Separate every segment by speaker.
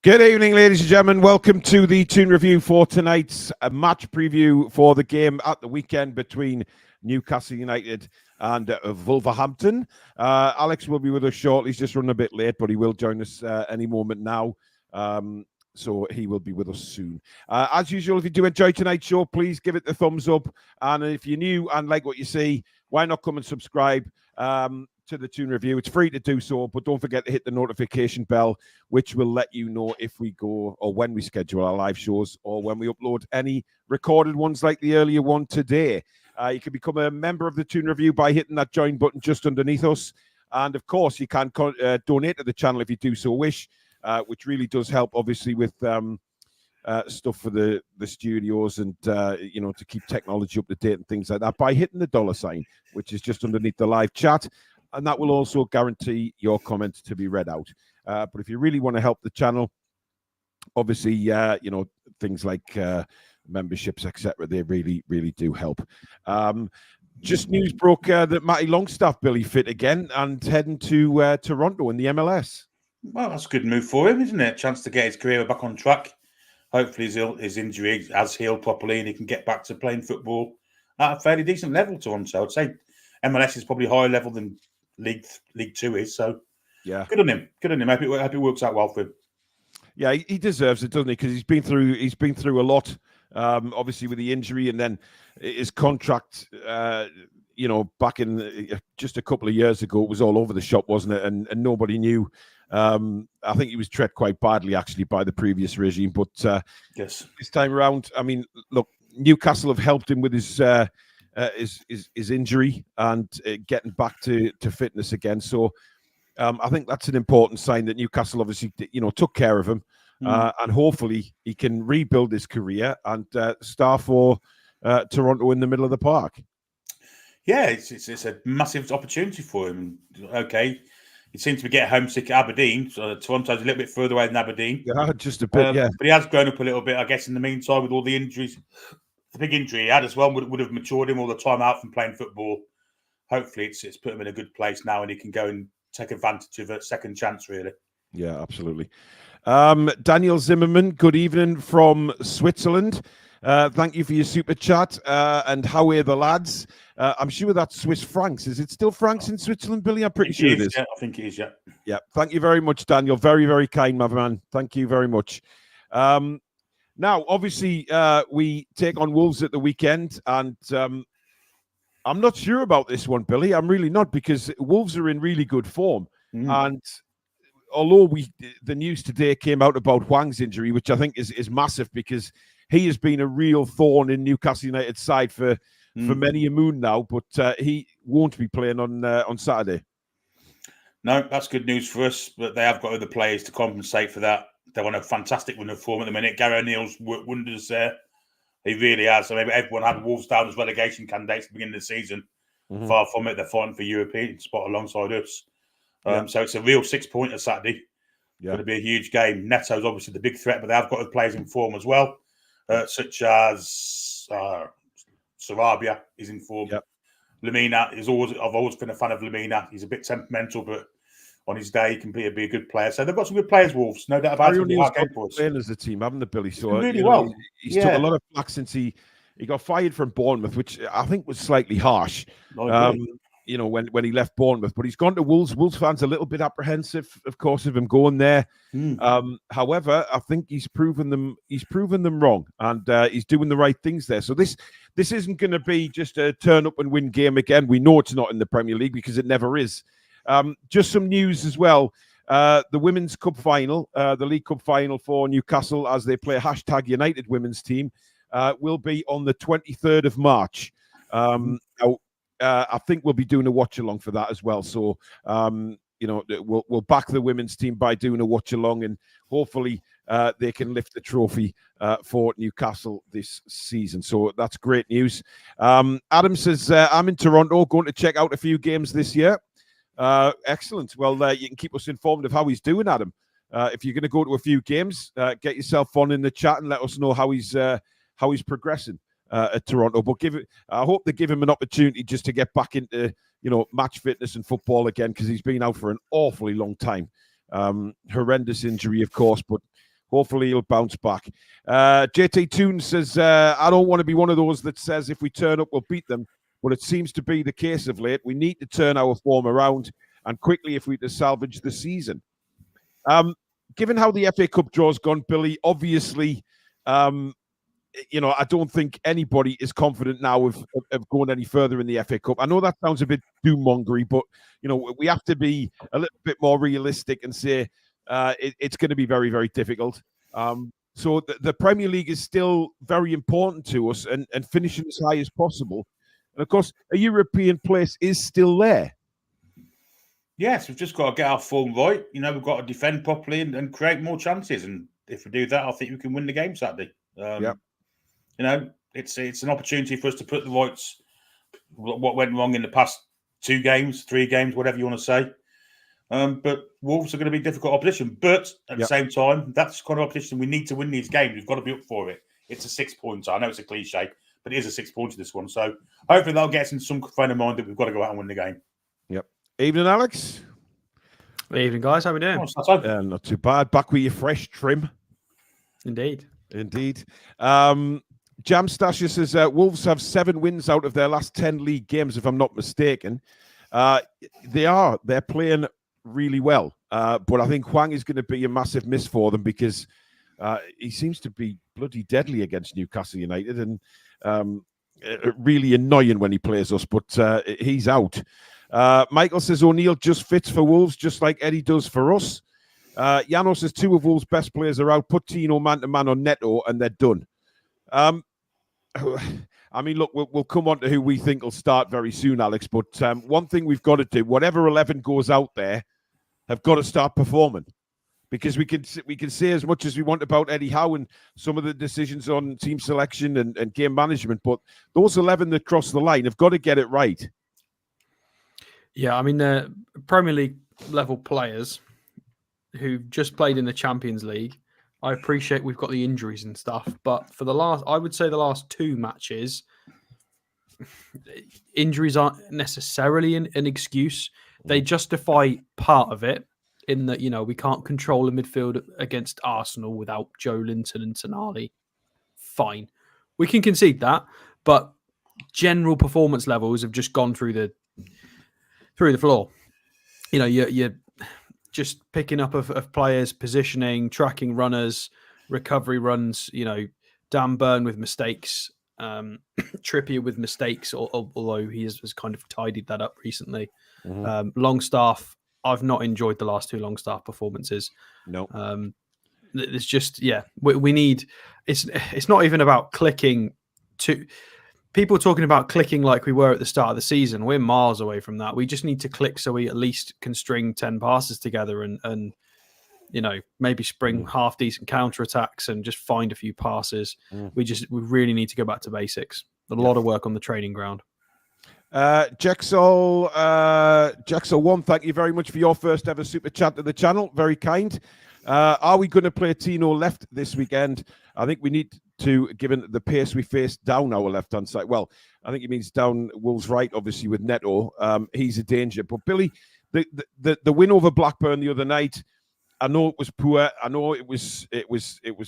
Speaker 1: Good evening, ladies and gentlemen. Welcome to the Toon review for tonight's match preview for the game at the weekend between Newcastle United and Wolverhampton. Alex will be with us shortly. He's just running a bit late, but he will join us any moment now. So he will be with us soon. As usual, if you do enjoy tonight's show, please give it the thumbs up. And if you're new and like what you see, why not come and subscribe to the Toon review? It's free to do so, but don't forget to hit the notification bell, which will let you know if we go or when we schedule our live shows or when we upload any recorded ones like the earlier one today. You can become a member of the Toon review by hitting that join button just underneath us. And of course, you can donate to the channel if you do so wish, which really does help, obviously, with stuff for the studios and, to keep technology up to date and things like that by hitting the $sign, which is just underneath the live chat. And that will also guarantee your comment to be read out. But if you really want to help the channel, obviously, things like memberships, etc., they really, really do help. Just news broke that Matty Longstaff, Billy, fit again and heading to Toronto in the MLS.
Speaker 2: Well, that's a good move for him, isn't it? A chance to get his career back on track. Hopefully his injury has healed properly and he can get back to playing football at a fairly decent level, Toronto. I'd say MLS is probably higher level than League Two is. So, yeah, good on him. Good on him. I hope it works out well for him.
Speaker 1: Yeah, he deserves it, doesn't he? Because he's been through a lot. Obviously with the injury, and then his contract. Back in just a couple of years ago, it was all over the shop, wasn't it? And nobody knew. I think he was treated quite badly, actually, by the previous regime. But
Speaker 2: yes,
Speaker 1: this time around, I mean, look, Newcastle have helped him with his injury and getting back to fitness again. So I think that's an important sign that Newcastle obviously, took care of him, and hopefully he can rebuild his career and start for Toronto in the middle of the park.
Speaker 2: Yeah, it's a massive opportunity for him. Okay, he seems to be getting homesick at Aberdeen. So Toronto's a little bit further away than Aberdeen.
Speaker 1: Yeah, just a bit, yeah.
Speaker 2: But he has grown up a little bit, I guess, in the meantime with all the injuries. The big injury he had as well would have matured him all the time out from playing football. Hopefully it's put him in a good place now and he can go and take advantage of a second chance, really.
Speaker 1: Yeah, absolutely. Daniel Zimmerman, good evening from Switzerland. Thank you for your super chat. And how are the lads? I'm sure that's Swiss francs. Is it still francs in Switzerland, Billy? I'm pretty sure it is.
Speaker 2: Yeah, I think it is, yeah.
Speaker 1: Yeah, thank you very much, Daniel. Very, very kind, my man. Thank you very much. Now, obviously, we take on Wolves at the weekend, and I'm not sure about this one, Billy. I'm really not, because Wolves are in really good form. And although the news today came out about Hwang's injury, which I think is massive, because he has been a real thorn in Newcastle United's side for many a moon now, but he won't be playing on Saturday.
Speaker 2: No, that's good news for us, but they have got other players to compensate for that. They're on a fantastic run of form at the minute. Gary O'Neill's worked wonders there. He really has. I mean, everyone had Wolves down as relegation candidates at the beginning of the season. Far from it. They're fighting for European spot alongside us. So it's a real 6-pointer Saturday. Yeah. Going to be a huge game. Neto's obviously the big threat, but they have got other players in form as well, such as Sarabia is in form. Yep. Lemina is I've always been a fan of Lemina. He's a bit temperamental, but on his day, he can be a good player. So they've got some good players, Wolves. No doubt about it.
Speaker 1: He's playing as a team, haven't they, Billy? So
Speaker 2: really well.
Speaker 1: He's took a lot of flack since he got fired from Bournemouth, which I think was slightly harsh. When he left Bournemouth, but he's gone to Wolves. Wolves fans a little bit apprehensive, of course, of him going there. However, I think he's proven them wrong, and he's doing the right things there. So this isn't going to be just a turn up and win game again. We know it's not in the Premier League because it never is. Just some news as well. The Women's Cup final, the League Cup final for Newcastle, as they play #United Women's Team, will be on the 23rd of March. I think we'll be doing a watch along for that as well. So, we'll back the women's team by doing a watch along, and hopefully they can lift the trophy for Newcastle this season. So that's great news. Adam says, I'm in Toronto, going to check out a few games this year. Excellent. Well, you can keep us informed of how he's doing, Adam. If you're going to go to a few games, get yourself on in the chat and let us know how he's progressing at Toronto. But I hope they give him an opportunity just to get back into match fitness and football again, because he's been out for an awfully long time. Horrendous injury, of course, but hopefully he'll bounce back. JT Toon says, I don't want to be one of those that says if we turn up, we'll beat them. But it seems to be the case of late. We need to turn our form around and quickly if we to salvage the season. Given how the FA Cup draw's gone, Billy, obviously, I don't think anybody is confident now of going any further in the FA Cup. I know that sounds a bit doom-mongery, but, we have to be a little bit more realistic and say it's going to be very, very difficult. So the Premier League is still very important to us and finishing as high as possible. And, of course, a European place is still there.
Speaker 2: Yes, we've just got to get our form right. We've got to defend properly and create more chances. And if we do that, I think we can win the game Saturday. It's an opportunity for us to put the rights, what went wrong in the past 2 games, 3 games, whatever you want to say. But Wolves are going to be difficult opposition. But at the same time, that's the kind of opposition we need to win these games. We've got to be up for it. It's a 6-pointer. I know it's a cliche, but it is a 6-pointer, this one. So hopefully that'll get us in some frame of mind that we've got to go out and win the game. Yep.
Speaker 1: Evening, Alex.
Speaker 3: Good evening, guys. How are we doing?
Speaker 1: Not too bad. Back with your fresh trim.
Speaker 3: Indeed.
Speaker 1: Jam Stasher says Wolves have 7 wins out of their last 10 league games, if I'm not mistaken. They're playing really well. But I think Hwang is going to be a massive miss for them because he seems to be bloody deadly against Newcastle United and really annoying when he plays us, but he's out. Michael says O'Neill just fits for Wolves, just like Eddie does for us. Yano says 2 of Wolves' best players are out. Put Tino man-to-man on Neto and they're done. Look, we'll come on to who we think will start very soon, Alex, but one thing we've got to do, whatever 11 goes out there, have got to start performing. Because we can say as much as we want about Eddie Howe and some of the decisions on team selection and game management, but those 11 that cross the line have got to get it right.
Speaker 3: Yeah, the Premier League level players who've just played in the Champions League, I appreciate we've got the injuries and stuff, but for the last 2 matches, injuries aren't necessarily an excuse. They justify part of it in that, we can't control a midfield against Arsenal without Joelinton and Tonali. Fine. We can concede that, but general performance levels have just gone through the floor. You're just picking up of players, positioning, tracking runners, recovery runs, Dan Burn with mistakes, Trippier with mistakes, although he has kind of tidied that up recently. Mm-hmm. Longstaff, I've not enjoyed the last 2 Longstaff performances.
Speaker 1: No.
Speaker 3: It's just, we need, it's not even about clicking to people talking about clicking like we were at the start of the season. We're miles away from that. We just need to click so we at least can string 10 passes together and maybe spring half decent counterattacks and just find a few passes. We really need to go back to basics. A lot of work on the training ground.
Speaker 1: Jexel 1, thank you very much for your first ever super chat to the channel. Very kind. Are we going to play Tino left this weekend? I think we need to, given the pace we face down our left-hand side. Well, I think he means down Wolves' right, obviously, with Neto. He's a danger. But, Billy, the win over Blackburn the other night, I know it was poor. I know it was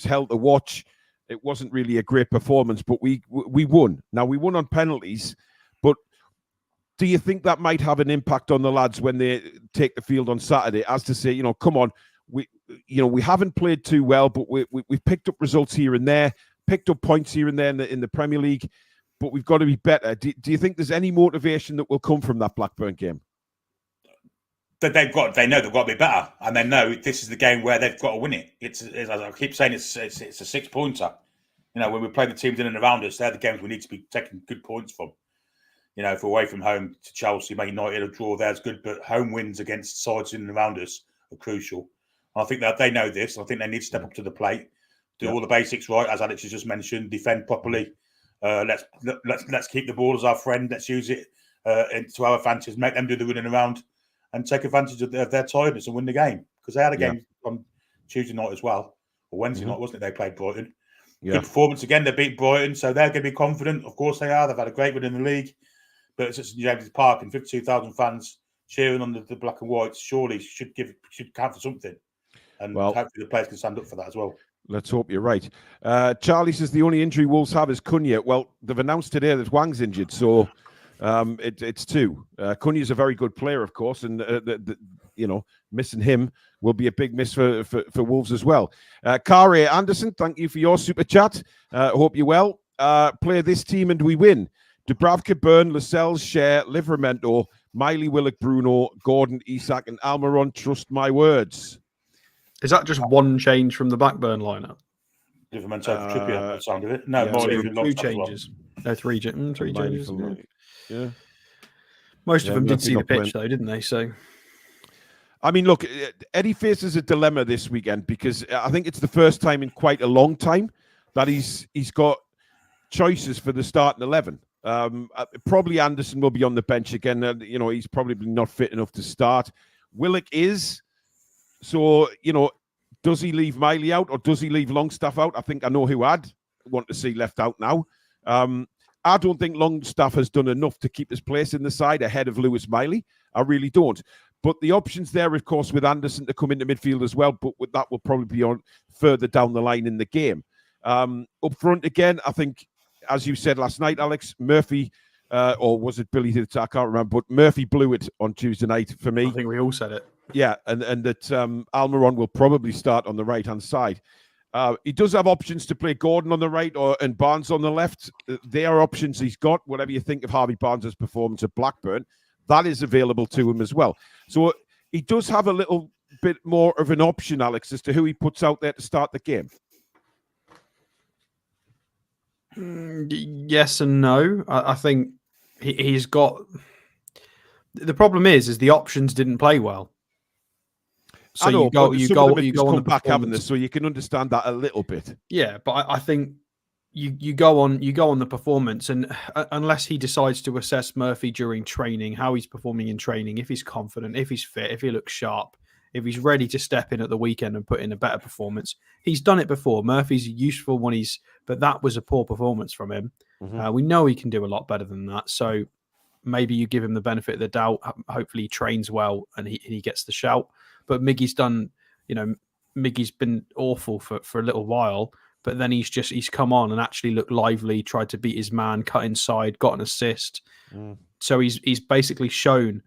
Speaker 1: hell to watch. It wasn't really a great performance, but we won. Now, we won on penalties, but do you think that might have an impact on the lads when they take the field on Saturday, as to say, come on, we haven't played too well, but we've picked up results here and there, picked up points here and there in the Premier League, but we've got to be better. Do you think there's any motivation that will come from that Blackburn game?
Speaker 2: That they know they've got to be better, and they know this is the game where they've got to win it. It's as I keep saying, it's a 6-pointer. When we play the teams in and around us, they're the games we need to be taking good points from. If we're away from home to Chelsea, Man United, a draw there's good, but home wins against sides in and around us are crucial. I think that they know this. I think they need to step up to the plate, do all the basics right, as Alex has just mentioned, defend properly. Let's keep the ball as our friend. Let's use it to our advantage, make them do the running around, and take advantage of their tiredness and win the game. Because they had a game on Tuesday night as well, or Wednesday night, wasn't it? They played Brighton. Good performance again. They beat Brighton, so they're going to be confident. Of course they are. They've had a great win in the league. But it's at St James's Park and 52,000 fans cheering on the black and whites surely should count for something. And hopefully the players can stand up for that as well.
Speaker 1: Let's hope you're right. Charlie says the only injury Wolves have is Cunha. Well, they've announced today that Wang's injured, so it's two. Cunha's a very good player, of course, and missing him will be a big miss for Wolves as well. Kare Anderson, thank you for your super chat. Hope you're well. Play this team and we win. Dubravka, Byrne, Lascelles, Share, Livramento, Miley, Willock, Bruno, Gordon, Isak, and Almiron. Trust my words.
Speaker 3: Is that just one change from the Blackburn lineup?
Speaker 2: Livramento for Trippier, the sound of it. No,
Speaker 3: yeah, two changes. No, three changes.
Speaker 1: Yeah.
Speaker 3: Most of them did see the pitch, though, didn't they? So,
Speaker 1: I mean, look, Eddie faces a dilemma this weekend because I think it's the first time in quite a long time that he's got choices for the starting 11. Probably Anderson will be on the bench again. He's probably not fit enough to start. Willock is. So, does he leave Miley out or does he leave Longstaff out? I think I know who I'd want to see left out now. I don't think Longstaff has done enough to keep his place in the side ahead of Lewis Miley. I really don't. But the options there, of course, with Anderson to come into midfield as well, but with that will probably be on further down the line in the game. Up front again, I think, as you said last night, Alex, Murphy, or was it Billy? I can't remember, but Murphy blew it on Tuesday night for me.
Speaker 3: I think we all said it.
Speaker 1: Yeah, and that Almiron will probably start on the right-hand side. He does have options to play Gordon on the right and Barnes on the left. They are options he's got. Whatever you think of Harvey Barnes' performance at Blackburn, that is available to him as well. So he does have a little bit more of an option, Alex, as to who he puts out there to start the game.
Speaker 3: Yes and no. I think he's got... The problem is the options didn't play well. So
Speaker 1: I know,
Speaker 3: you go on the
Speaker 1: back having this, so you can understand that a little bit.
Speaker 3: Yeah, but I think you go on the performance, and unless he decides to assess Murphy during training, how he's performing in training, if he's confident, if he's fit, if he looks sharp, if he's ready to step in at the weekend and put in a better performance. He's done it before. Murphy's useful but that was a poor performance from him. Mm-hmm. We know he can do a lot better than that. So maybe you give him the benefit of the doubt. Hopefully he trains well and he gets the shout. But Miggy's been awful for a little while, but then he's come on and actually looked lively, tried to beat his man, cut inside, got an assist. So he's basically shown,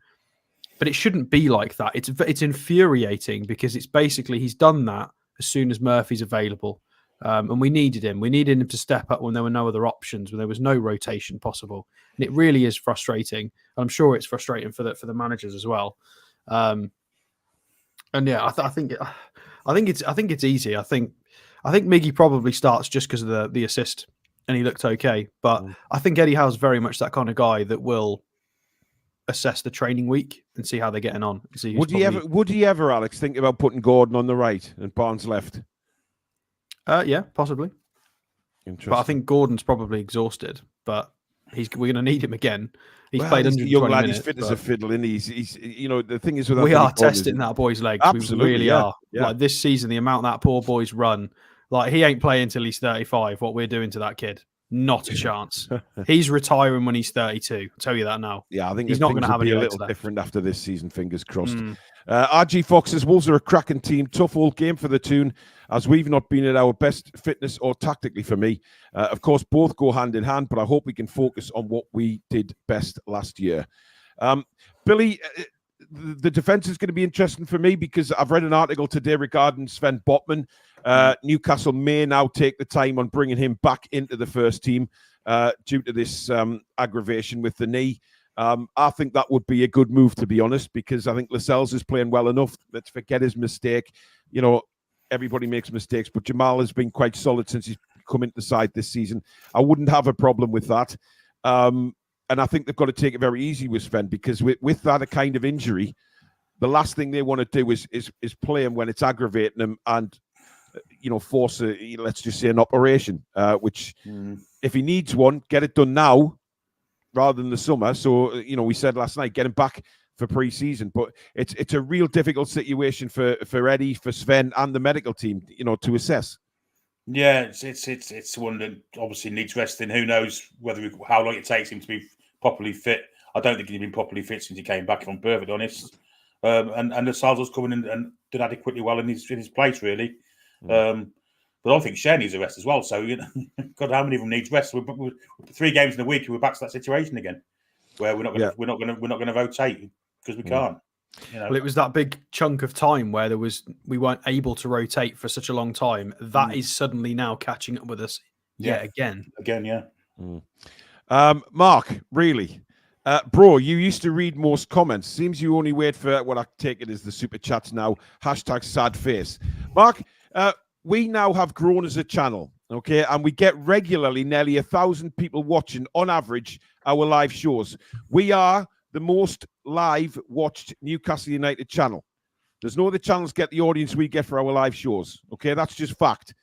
Speaker 3: but it shouldn't be like that. It's infuriating because it's basically he's done that as soon as Murphy's available. And we needed him. We needed him to step up when there were no other options, when there was no rotation possible. And it really is frustrating. I'm sure it's frustrating for the managers as well. And yeah, I think it's easy. I think Miggy probably starts just because of the assist, and he looked okay. But I think Eddie Howe's very much that kind of guy that will assess the training week and see how they're getting on. Would
Speaker 1: he ever, Alex, think about putting Gordon on the right and Barnes left?
Speaker 3: Yeah, possibly. But I think Gordon's probably exhausted. But we're going to need him again. He's played 120
Speaker 1: young lad,
Speaker 3: minutes.
Speaker 1: He's fit as a fiddle, and he's the thing is with
Speaker 3: we are testing that boy's legs.
Speaker 1: Absolutely,
Speaker 3: we really are.
Speaker 1: Yeah.
Speaker 3: Like this season, the amount that poor boy's run, like he ain't playing until he's 35. What we're doing to that kid, not a chance. He's retiring when he's 32. I'll tell you that now.
Speaker 1: Yeah, I think
Speaker 3: he's not going to have
Speaker 1: a little different after this season. Fingers crossed. RG Fox says Wolves are a cracking team. Tough old game for the Toon, as we've not been at our best fitness or tactically for me. Of course, both go hand in hand, but I hope we can focus on what we did best last year. Billy, the defence is going to be interesting for me because I've read an article today regarding Sven Botman. Newcastle may now take the time on bringing him back into the first team due to this aggravation with the knee. I think that would be a good move, to be honest, because I think Lascelles is playing well enough. Let's forget his mistake. Everybody makes mistakes, but Jamal has been quite solid since he's come into the side this season. I wouldn't have a problem with that. And I think they've got to take it very easy with Sven, because with that kind of injury, the last thing they want to do is play him when it's aggravating him and force let's just say an operation, which if he needs one, get it done now rather than the summer. So, we said last night, get him back for pre-season. But it's a real difficult situation for Eddie, for Sven and the medical team, to assess.
Speaker 2: Yeah, it's one that obviously needs resting. Who knows how long it takes him to be properly fit. I don't think he's been properly fit since he came back, if I'm perfectly honest. And the Salzos coming in and did adequately well in his place, really. But I think Shea needs a rest as well. So, God, how many of them needs rest? We're 3 games in a week, and we're back to that situation again, where we're not going to rotate because we can't.
Speaker 3: Well, it was that big chunk of time where we weren't able to rotate for such a long time. That is suddenly now catching up with us. Again,
Speaker 1: Mark, really, bro, you used to read most comments. Seems you only wait for what I take it as the super chats now. # sad face. Mark, we now have grown as a channel, okay, and we get regularly nearly 1,000 people watching on average our live shows. We are the most live watched Newcastle United channel. There's no other channels get the audience we get for our live shows. Okay, that's just fact.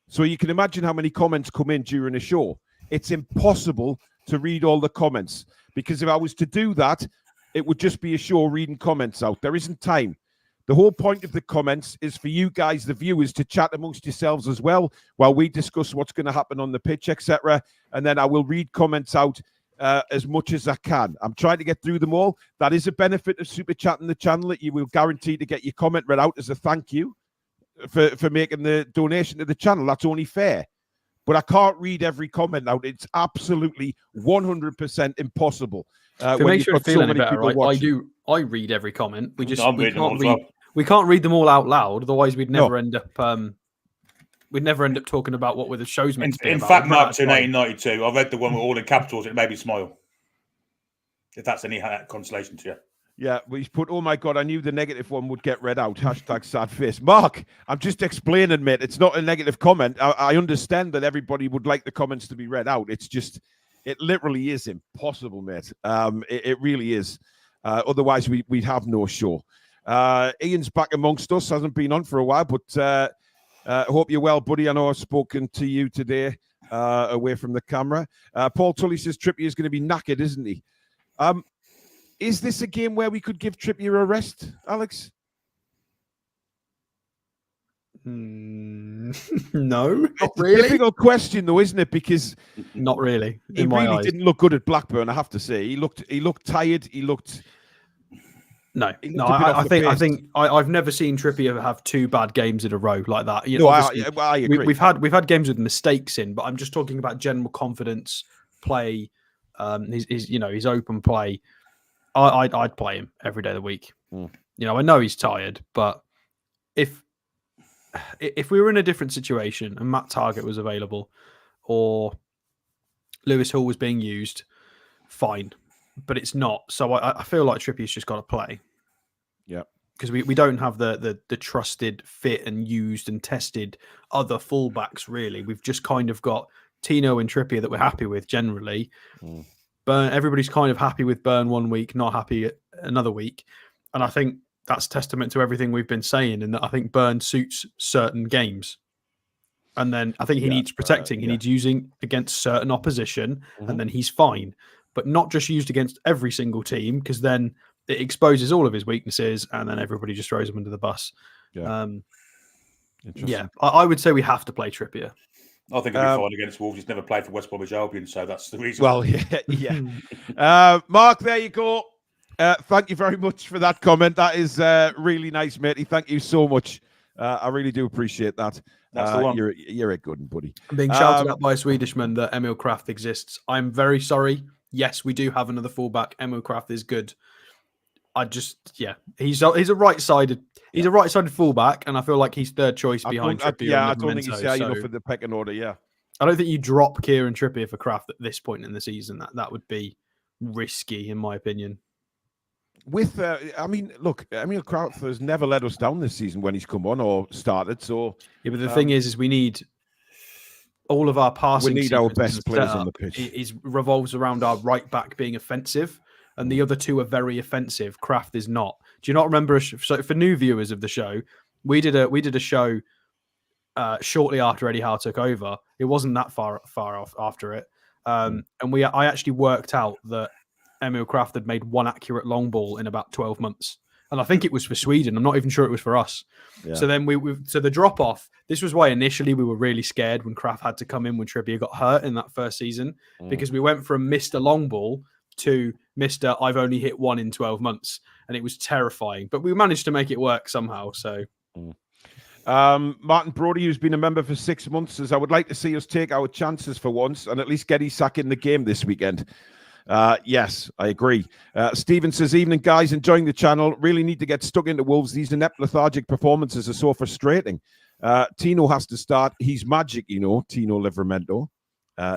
Speaker 1: So you can imagine how many comments come in during a show. It's impossible to read all the comments, because if I was to do that, it would just be a show reading comments out. There isn't time. The whole point of the comments is for you guys, the viewers, to chat amongst yourselves as well while we discuss what's going to happen on the pitch, etc. And then I will read comments out as much as I can. I'm trying to get through them all. That is a benefit of super chatting the channel, that you will guarantee to get your comment read out as a thank you for making the donation to the channel. That's only fair. But I can't read every comment out. It's absolutely 100% impossible.
Speaker 3: Make sure to feel any better, right? I read every comment. We can't read them all out loud. Otherwise, we'd never end up. We'd never end up talking about what the show's meant to be.
Speaker 2: In fact, Mark, in 1892, I read the one with all in capitals. It made me smile. If that's any consolation to you.
Speaker 1: Yeah, we put, oh my God, I knew the negative one would get read out. # sad face. Mark, I'm just explaining, mate. It's not a negative comment. I understand that everybody would like the comments to be read out. It's just, it literally is impossible, mate. It really is. Otherwise, we'd have no show. Ian's back amongst us. Hasn't been on for a while, but I hope you're well, buddy. I know I've spoken to you today away from the camera. Paul Tully says Trippier is going to be knackered, isn't he? Is this a game where we could give Trippier a rest, Alex?
Speaker 3: No,
Speaker 1: not really. Difficult question, though, isn't it? Because
Speaker 3: not really.
Speaker 1: He really didn't look good at Blackburn, I have to say. He looked tired. He looked.
Speaker 3: No. I think I've never seen Trippier have 2 bad games in a row like that.
Speaker 1: I agree.
Speaker 3: We've had games with mistakes in, but I'm just talking about general confidence, play, his open play. I'd play him every day of the week. I know he's tired, but if we were in a different situation and Matt Targett was available or Lewis Hall was being used, fine. But it's not. So I feel like Trippier's just got to play.
Speaker 1: Yeah.
Speaker 3: Because we don't have the trusted, fit and used and tested other fullbacks, really. We've just kind of got Tino and Trippier that we're happy with generally. Burn, everybody's kind of happy with Burn one week, not happy another week. And I think that's testament to everything we've been saying, and that I think Burn suits certain games. And then I think he needs protecting. He needs using against certain opposition, and then he's fine. But not just used against every single team, because then it exposes all of his weaknesses, and then everybody just throws him under the bus. I would say we have to play Trippier.
Speaker 2: I think he'll be fine against Wolves. He's never played for West Bromwich Albion, so that's the reason.
Speaker 1: Well, Mark, there you go. Thank you very much for that comment. That is really nice, matey. Thank you so much. I really do appreciate that.
Speaker 2: That's the one.
Speaker 1: You're a good one, buddy.
Speaker 3: I'm being shouted at by a Swedishman that Emil Kraft exists. I'm very sorry. Yes, we do have another fullback. Emil Kraft is good. He's a right-sided. He's a right-sided fullback, and I feel like he's third choice behind Trippier.
Speaker 1: I don't think he's high enough for the pecking order. Yeah,
Speaker 3: I don't think you drop Kieran Trippier for Kraft at this point in the season. That would be risky, in my opinion.
Speaker 1: Look, Emil Kraft has never let us down this season when he's come on or started. So
Speaker 3: yeah, but the thing is we need all of our passing.
Speaker 1: We need our best players on the pitch.
Speaker 3: It revolves around our right back being offensive, and the other two are very offensive. Kraft is not. Do you not remember? So for new viewers of the show, we did a show shortly after Eddie Howe took over. It wasn't that far off after it, and I actually worked out that Emil Kraft had made one accurate long ball in about 12 months. And I think it was for Sweden. I'm not even sure it was for us. Yeah. So then so the drop off, this was why initially we were really scared when Kraft had to come in when Trippier got hurt in that first season, because we went from Mr. Long Ball to Mr. I've only hit one in 12 months. And it was terrifying, but we managed to make it work somehow. So
Speaker 1: Martin Brodie, who's been a member for 6 months, says, I would like to see us take our chances for once and at least get Isak in the game this weekend. Yes, I agree. Stephen says, evening, guys, enjoying the channel. Really need to get stuck into Wolves. These inept, lethargic performances are so frustrating. Tino has to start. He's magic, Tino Livramento.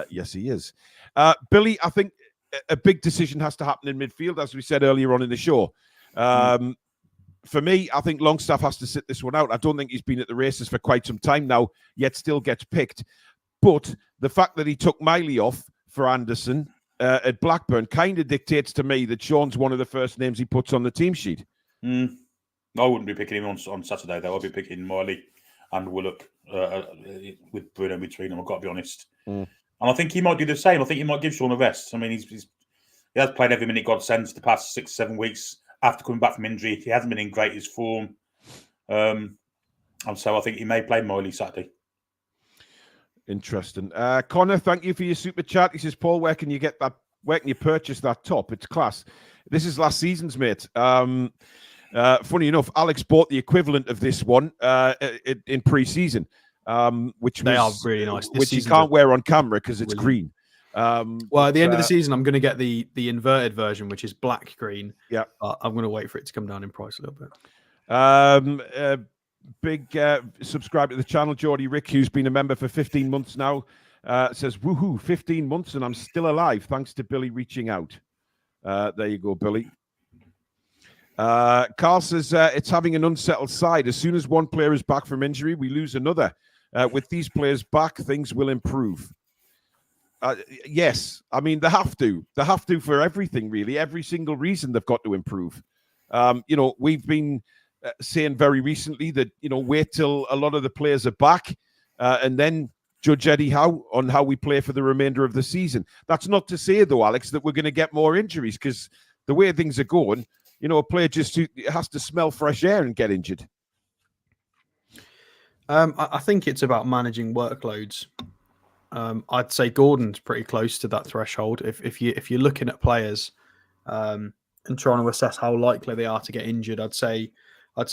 Speaker 1: Yes, he is. Billy, I think a big decision has to happen in midfield, as we said earlier on in the show. For me, I think Longstaff has to sit this one out. I don't think he's been at the races for quite some time now, yet still gets picked. But the fact that he took Miley off for Anderson at Blackburn kind of dictates to me that Sean's one of the first names he puts on the team sheet.
Speaker 2: I wouldn't be picking him on Saturday, though. I'd be picking Miley and Willock with Bruno between them, I've got to be honest. And I think he might do the same. I think he might give Sean a rest. I mean, he has played every minute God sends the past 6-7 weeks after coming back from injury. He hasn't been in greatest form. And so I think he may play Miley Saturday.
Speaker 1: Interesting. Connor, thank you for your super chat. He says, Paul, where can you get that? Where can you purchase that top? It's class. This is last season's, mate. Funny enough, Alex bought the equivalent of this one in pre-season, which
Speaker 3: they are really nice.
Speaker 1: Which you can't wear on camera because it's green.
Speaker 3: Well, at the end of the season, I'm going to get the inverted version, which is black green.
Speaker 1: Yeah,
Speaker 3: I'm going to wait for it to come down in price a little bit.
Speaker 1: Big subscriber to the channel, Geordie Rick, who's been a member for 15 months now, says, woohoo, 15 months and I'm still alive, thanks to Billy reaching out. There you go, Billy. Carl says, it's having an unsettled side. As soon as one player is back from injury, we lose another. With these players back, things will improve. Yes, I mean, they have to. They have to for everything, really. Every single reason they've got to improve. We've been saying very recently that, wait till a lot of the players are back and then judge Eddie Howe on how we play for the remainder of the season. That's not to say, though, Alex, that we're going to get more injuries because the way things are going, a player just has to smell fresh air and get injured.
Speaker 3: I think it's about managing workloads. I'd say Gordon's pretty close to that threshold. If you're looking at players and trying to assess how likely they are to get injured, I'd say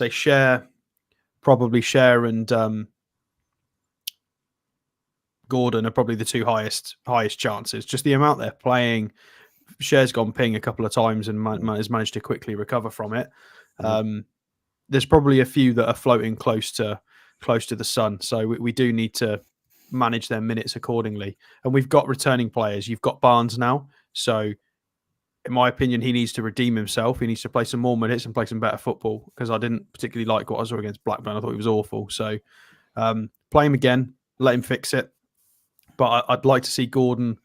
Speaker 3: Cher and Gordon are probably the two highest chances. Just the amount they're playing. Cher's gone ping a couple of times and has managed to quickly recover from it. There's probably a few that are floating close to the sun. So we do need to manage their minutes accordingly. And we've got returning players. You've got Barnes now. So in my opinion, he needs to redeem himself. He needs to play some more minutes and play some better football because I didn't particularly like what I saw against Blackburn. I thought he was awful. So play him again, let him fix it. But I'd like to see Gordon.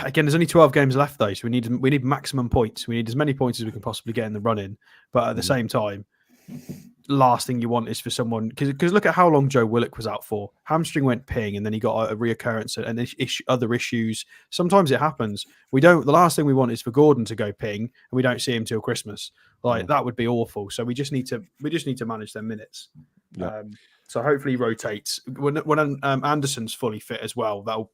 Speaker 3: Again, there's only 12 games left, though, so we need maximum points. We need as many points as we can possibly get in the run-in. But at the same time, last thing you want is for someone... Because look at how long Joe Willock was out for. Hamstring went ping, and then he got a reoccurrence and other issues. Sometimes it happens. The last thing we want is for Gordon to go ping, and we don't see him till Christmas. That would be awful. So we just need to manage their minutes. Yeah. So hopefully he rotates. When Anderson's fully fit as well, that'll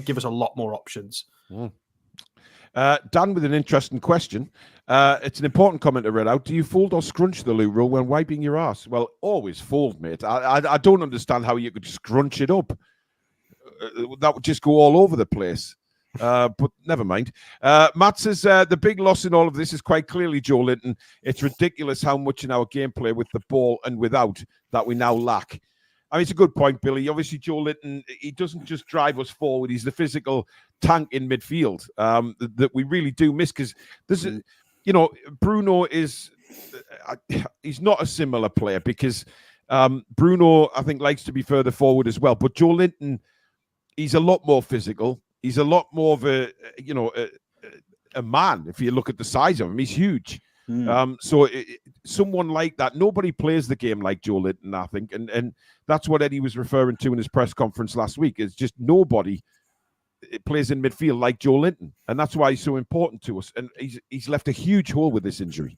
Speaker 3: give us a lot more options.
Speaker 1: Dan with an interesting question. It's an important comment to read out. Do you fold or scrunch the loo roll when wiping your ass? Well, always fold, mate. I don't understand how you could scrunch it up. That would just go all over the place. But never mind. Matt says the big loss in all of this is quite clearly Joelinton. It's ridiculous how much in our gameplay with the ball and without that we now lack. I mean, it's a good point, Billy. Obviously, Joelinton, he doesn't just drive us forward. He's the physical tank in midfield that we really do miss because there's, Bruno is, he's not a similar player because Bruno, I think, likes to be further forward as well. But Joelinton, he's a lot more physical. He's a lot more of a man. If you look at the size of him, he's huge. Someone like that, nobody plays the game like Joelinton, I think, and that's what Eddie was referring to in his press conference last week. It's just nobody plays in midfield like Joelinton, and that's why he's so important to us. And he's left a huge hole with this injury.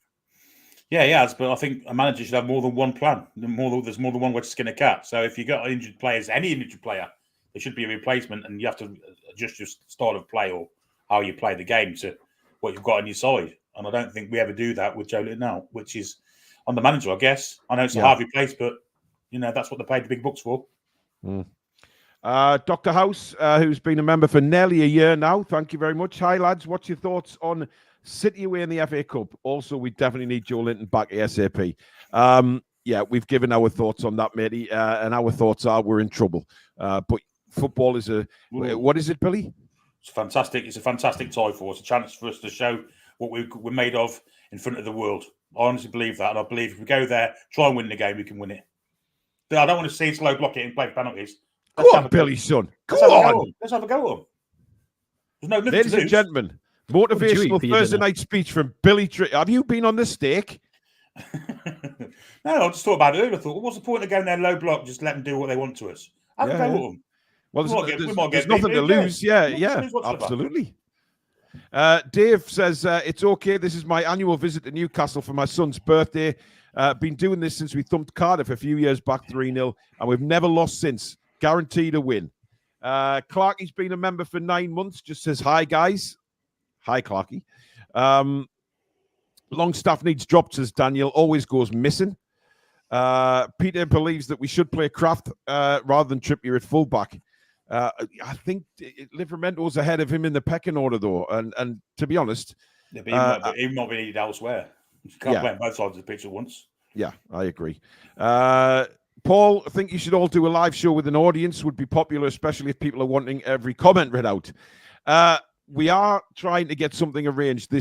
Speaker 2: Yeah, he has, but I think a manager should have more than one plan. There's more than one way to skin a cat. So if you got injured players, any injured player, there should be a replacement, and you have to adjust your style of play or how you play the game to what you've got on your side. And I don't think we ever do that with Joelinton now, which is on the manager, I guess. I know it's a hard replace, but that's what they paid the big bucks for.
Speaker 1: Dr. House, who's been a member for nearly a year now. Thank you very much. Hi, lads. What's your thoughts on City away in the FA Cup? Also, we definitely need Joelinton back ASAP. Yeah, we've given our thoughts on that, matey, and our thoughts are we're in trouble. But football is what is it, Billy?
Speaker 2: It's fantastic. It's a fantastic toy for us, a chance for us to show what we're made of in front of the world. I honestly believe that, and I believe if we go there, try and win the game, we can win it. But I don't want to see slow block it and play penalties.
Speaker 1: Go on, Billy, son. Go on.
Speaker 2: Let's have a go on. There's no
Speaker 1: ladies and gentlemen, motivational Thursday night speech from Billy. Have you been on the stake?
Speaker 2: No, I just thought about it earlier. I thought, what's the point of going there low block? Just let them do what they want to us. Have a go with them.
Speaker 1: Well, there's nothing to lose. Yeah, absolutely. Dave says, it's okay. This is my annual visit to Newcastle for my son's birthday. Been doing this since we thumped Cardiff a few years back 3-0, and we've never lost since. Guaranteed a win. Clarky's been a member for 9 months. Just says, hi, guys. Hi, Clarky. Longstaff needs dropped, says Daniel. Always goes missing. Peter believes that we should play Kraft rather than Trippier at fullback. I think Livermento's ahead of him in the pecking order, though. And to be honest,
Speaker 2: he might be needed elsewhere. You can't play on both sides of the pitch at once. Yeah,
Speaker 1: I agree. Paul, I think you should all do a live show with an audience. Would be popular, especially if people are wanting every comment read out. We are trying to get something arranged.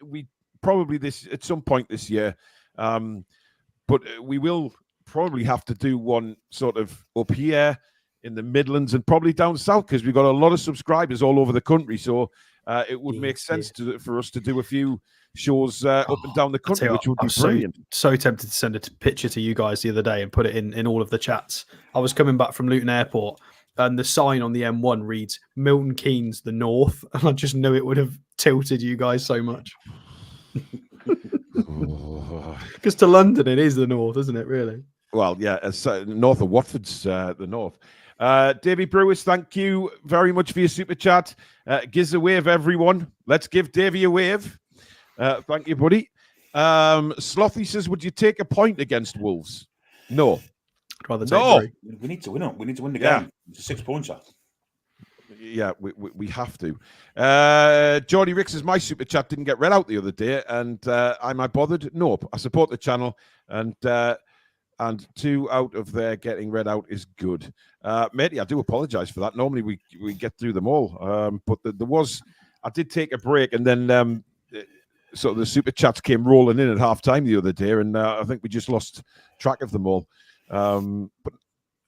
Speaker 1: We probably at some point this year, but we will probably have to do one sort of up here in the Midlands and probably down south because we've got a lot of subscribers all over the country. So it would make sense for us to do a few shows up and down the country, which would be brilliant.
Speaker 3: So tempted to send a picture to you guys the other day and put it in all of the chats. I was coming back from Luton Airport and the sign on the M1 reads Milton Keynes, the North. And I just knew it would have tilted you guys so much. Because to London, it is the North, isn't it, really?
Speaker 1: Well, yeah, north of Watford's the North. Davy Brewis, thank you very much for your super chat. Gives a wave, everyone. Let's give Davy a wave. Thank you, buddy. Slothy says, would you take a point against Wolves? No.
Speaker 3: I'd rather take 3.
Speaker 2: We need to win it. We need to win the game. It's a 6 pointer.
Speaker 1: Yeah, we have to. Geordie Rick says, my super chat didn't get read out the other day, and am I bothered? Nope. I support the channel, and 2 out of there getting read out is good. Matey, I do apologise for that. Normally we get through them all, but I did take a break, and then sort of the super chats came rolling in at half time the other day, and I think we just lost track of them all. But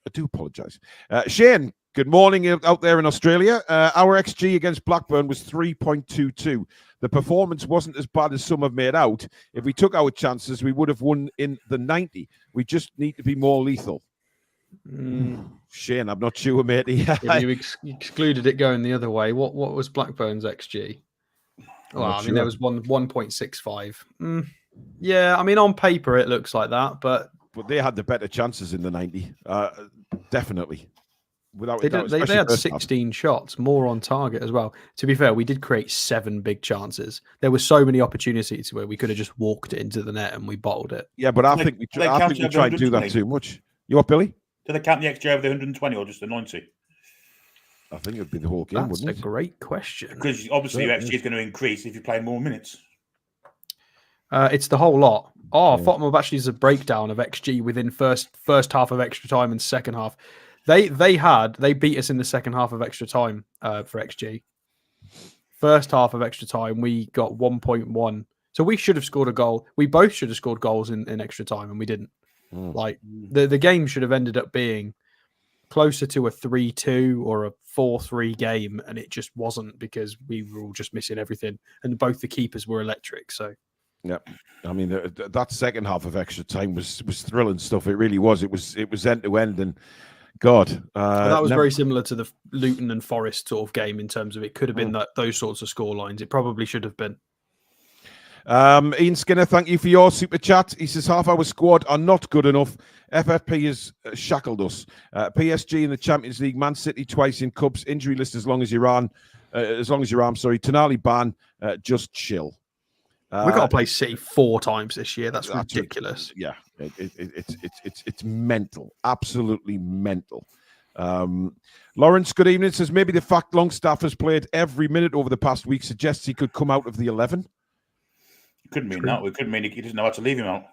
Speaker 1: I do apologise. Shane, good morning out there in Australia. Our XG against Blackburn was 3.22. The performance wasn't as bad as some have made out. If we took our chances, we would have won in the 90. We just need to be more lethal. Shane, I'm not sure, matey.
Speaker 3: You excluded it going the other way. What was Blackburn's XG? Well, I mean, there was 1.65. Yeah, I mean, on paper it looks like that, but
Speaker 1: they had the better chances in the 90. Definitely. Without
Speaker 3: they had 16 shots, more on target as well. To be fair, we did create 7 big chances. There were so many opportunities where we could have just walked it into the net and we bottled it.
Speaker 1: Yeah, but I think we try and do that too much. You what, Billy?
Speaker 2: Do they count the XG over the 120 or just the 90?
Speaker 1: I think it would be the whole game, wouldn't it?
Speaker 3: That's a great question.
Speaker 2: Because obviously your XG is going to increase if you play more minutes.
Speaker 3: It's the whole lot. I thought more actually is a breakdown of XG within first half of extra time and second half. They beat us in the second half of extra time for XG. First half of extra time, we got 1.1. So we should have scored a goal. We both should have scored goals in extra time, and we didn't. Like the game should have ended up being closer to a 3-2 or a 4-3 game, and it just wasn't because we were all just missing everything, and both the keepers were electric. So.
Speaker 1: Yeah, I mean that second half of extra time was thrilling stuff. It really was. It was end to end, and God,
Speaker 3: that was very similar to the Luton and Forest sort of game in terms of it could have been those sorts of score lines. It probably should have been.
Speaker 1: Ian Skinner, thank you for your super chat. He says half our squad are not good enough. FFP has shackled us. PSG in the Champions League, Man City twice in cups, injury list as long as you're armed. Tonali ban, just chill.
Speaker 3: We've got to play City 4 times this year. That's ridiculous.
Speaker 1: Yeah, It's mental, absolutely mental. Lawrence, good evening. Says maybe the fact Longstaff has played every minute over the past week suggests he could come out of the 11.
Speaker 2: It couldn't mean that. It could mean he doesn't know how to leave him out.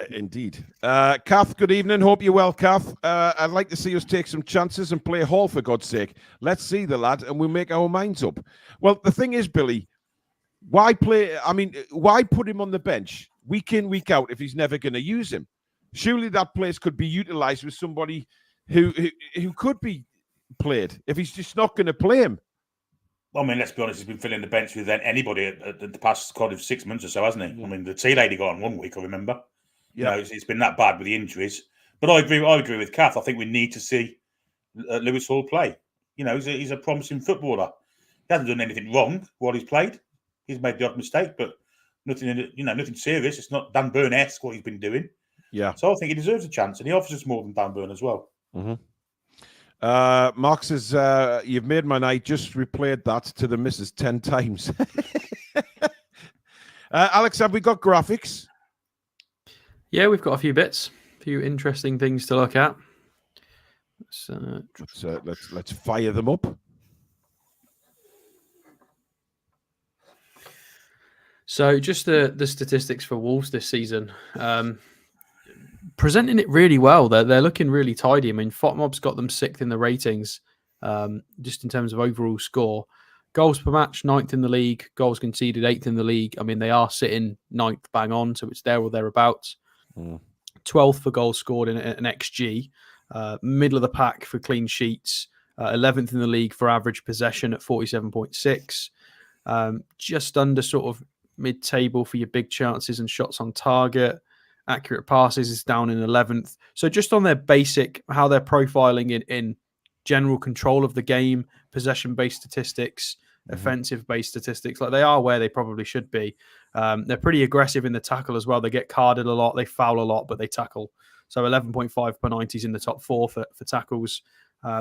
Speaker 1: Indeed. Kath, good evening. Hope you're well, Kath. I'd like to see us take some chances and play Hall, for God's sake. Let's see the lad and we'll make our minds up. Well, the thing is, Billy, why put him on the bench week in, week out if he's never going to use him? Surely that place could be utilised with somebody who could be played if he's just not going to play him.
Speaker 2: Well, I mean, let's be honest, he's been filling the bench with anybody at the past 6 months or so, hasn't he? I mean, the tea lady got on 1 week, I remember.
Speaker 1: Yeah.
Speaker 2: It's been that bad with the injuries. But I agree with Kath. I think we need to see Lewis Hall play. He's a promising footballer. He hasn't done anything wrong while he's played. He's made the odd mistake, but nothing serious. It's not Dan Burn-esque what he's been doing.
Speaker 1: Yeah.
Speaker 2: So I think he deserves a chance, and he offers us more than Dan Burn as well.
Speaker 1: Mm-hmm. Mark says, you've made my night. Just replayed that to the missus 10 times. Alex, have we got graphics?
Speaker 3: Yeah, we've got a few bits, a few interesting things to look at.
Speaker 1: Let's fire them up.
Speaker 3: So just the statistics for Wolves this season. Presenting it really well. They're looking really tidy. I mean, FOTMob's got them 6th in the ratings, just in terms of overall score. Goals per match, 9th in the league. Goals conceded, 8th in the league. I mean, they are sitting 9th bang on, so it's there or thereabouts. 12th for goals scored in an XG. Middle of the pack for clean sheets. 11th in the league for average possession at 47.6. Just under sort of mid-table for your big chances and shots on target. Accurate passes is down in 11th. So just on their basic, how they're profiling in general control of the game, possession-based statistics, offensive-based statistics, like they are where they probably should be. They're pretty aggressive in the tackle as well. They get carded a lot, they foul a lot, but they tackle. So 11.5 per 90 is in the top 4 for tackles.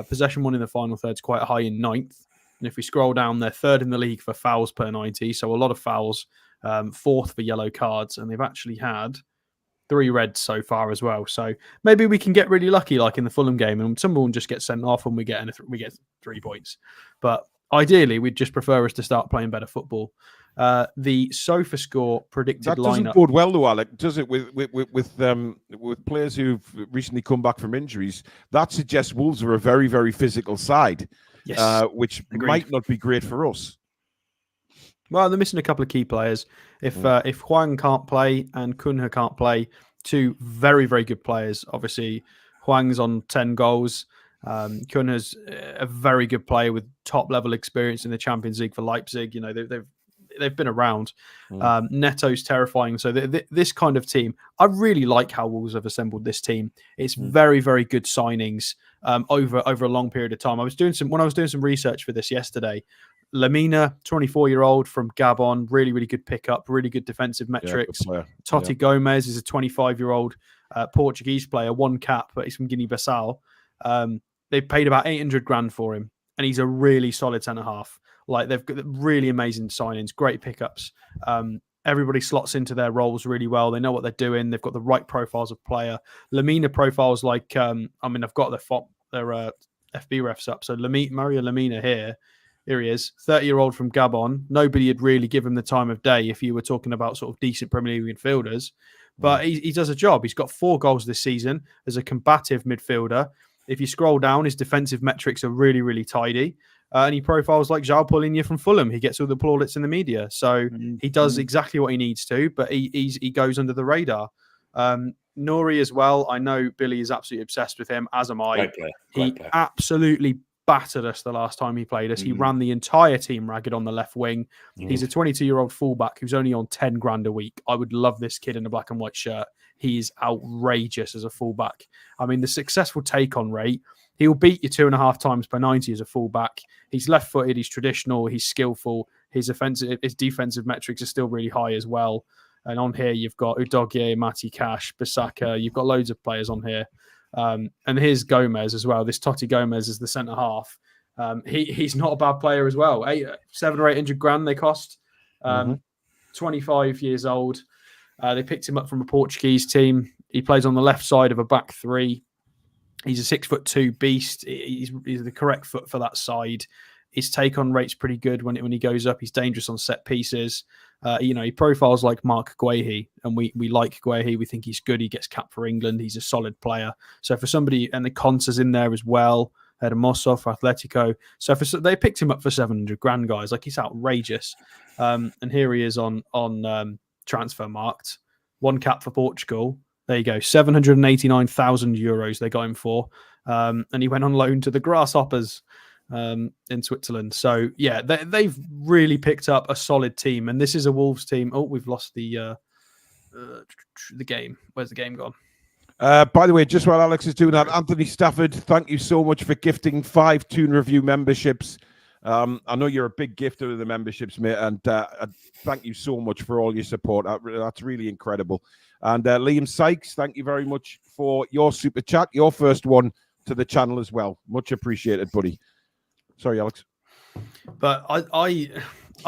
Speaker 3: Possession one in the final third is quite high in 9th. And if we scroll down, they're 3rd in the league for fouls per 90. So a lot of fouls, 4th for yellow cards. And they've actually had 3 reds so far as well. So maybe we can get really lucky, like in the Fulham game, and someone will just get sent off and we get 3 points. But ideally, we'd just prefer us to start playing better football. The sofa score predicted lineup. That
Speaker 1: doesn't bode well, though, Alec, does it? With players who've recently come back from injuries, that suggests Wolves are a very, very physical side,
Speaker 3: yes,
Speaker 1: which
Speaker 3: agreed.
Speaker 1: Might not be great for us.
Speaker 3: Well, they're missing a couple of key players. If Hwang can't play and Cunha can't play, 2 very, very good players. Obviously, Hwang's on 10 goals. Cunha's a very good player with top-level experience in the Champions League for Leipzig. They've been around. Neto's terrifying. So this kind of team, I really like how Wolves have assembled this team. It's very, very good signings over a long period of time. When I was doing some research for this yesterday, Lamina, 24-year-old from Gabon, really, really good pickup, really good defensive metrics. Totti Gomez is a 25-year-old Portuguese player, 1 cap, but he's from Guinea-Bissau. They paid about 800 grand for him, and he's a really solid centre-half. Like, they've got really amazing signings, great pickups. Everybody slots into their roles really well. They know what they're doing. They've got the right profiles of player. Lamina profiles like, I've got their FB refs up. So Mario Lamina here he is, 30-year-old from Gabon. Nobody would really give him the time of day if you were talking about sort of decent Premier League midfielders. But he does a job. He's got 4 goals this season as a combative midfielder. If you scroll down, his defensive metrics are really, really tidy. And he profiles like João Paulinho from Fulham. He gets all the plaudits in the media. So he does exactly what he needs to, but he goes under the radar. Nori as well. I know Billy is absolutely obsessed with him, as am I.
Speaker 2: Great player.
Speaker 3: He absolutely battered us the last time he played us. He ran the entire team ragged on the left wing. He's a 22-year-old fullback who's only on 10 grand a week. I would love this kid in a black and white shirt. He is outrageous as a fullback. I mean, the successful take-on rate, he'll beat you 2.5 times per 90 as a fullback. He's left-footed, he's traditional, he's skillful. His defensive metrics are still really high as well. And on here, you've got Udogie, Matty Cash, Bissaka. You've got loads of players on here. And here's Gomez as well. This Totti Gomez is the centre half. He's not a bad player as well. 700 or 800 grand they cost. 25 years old. They picked him up from a Portuguese team. He plays on the left side of a back three. He's a 6'2" beast. He's the correct foot for that side. His take on rate's pretty good when he goes up. He's dangerous on set pieces. He profiles like Mark Guehi, and we like Guehi. We think he's good. He gets capped for England. He's a solid player. So for somebody, and the Consa's in there as well. Hermoso for Atletico. So they picked him up for 700 grand, guys. Like, he's outrageous. And here he is on transfer marked. One cap for Portugal. There you go. 789,000 euros they got him for. And he went on loan to the Grasshoppers in Switzerland. So yeah, they've really picked up a solid team. And this is a Wolves team. Oh, we've lost the game. Where's the game gone?
Speaker 1: By the way, just while Alex is doing that, Anthony Stafford, thank you so much for gifting 5 Toon Review memberships. I know you're a big gifter of the memberships, mate, and thank you so much for all your support. That's really incredible. And Liam Sykes, thank you very much for your super chat, your first one to the channel as well. Much appreciated, buddy. Sorry, Alex.
Speaker 3: But I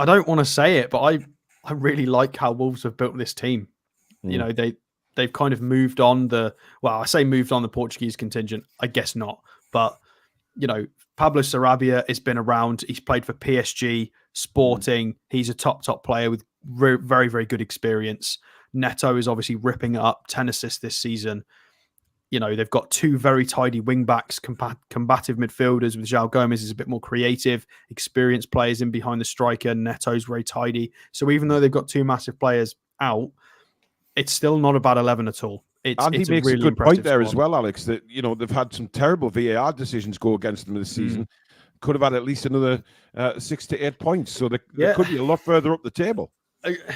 Speaker 3: don't want to say it, but I really like how Wolves have built this team. You know, they've kind of moved on I say moved on the Portuguese contingent. I guess not. But, you know, Pablo Sarabia has been around. He's played for PSG, Sporting. He's a top player with very, very good experience. Neto is obviously ripping it up, 10 assists this season. You know, they've got 2 very tidy wing-backs, combative midfielders with João Gomes is a bit more creative, experienced players in behind the striker. Neto's very tidy. So even though they've got 2 massive players out, it's still not a bad 11 at all.
Speaker 1: And he makes a good point there as well, Alex, that, you know, they've had some terrible VAR decisions go against them this season. Could have had at least another 6 to 8 points. So they could be a lot further up the table.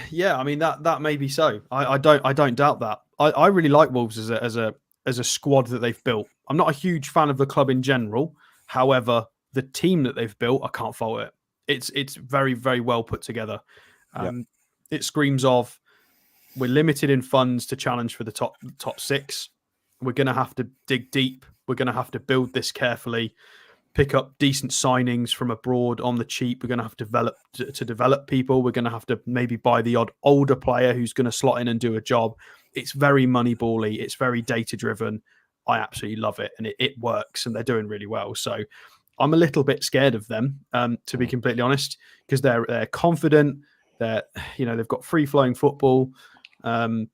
Speaker 3: Yeah, I mean, that may be so. I don't doubt that. I really like Wolves as a squad that they've built. I'm not a huge fan of the club in general. However, the team that they've built, I can't fault it. It's very, very well put together. It screams of, we're limited in funds to challenge for the top 6. We're going to have to dig deep. We're going to have to build this carefully, pick up decent signings from abroad on the cheap. We're going to have to develop people. We're going to have to maybe buy the odd older player who's going to slot in and do a job. It's very moneyball-y. It's very data-driven. I absolutely love it, and it works, and they're doing really well. So I'm a little bit scared of them, to be completely honest, because they're confident. They've got free-flowing football. I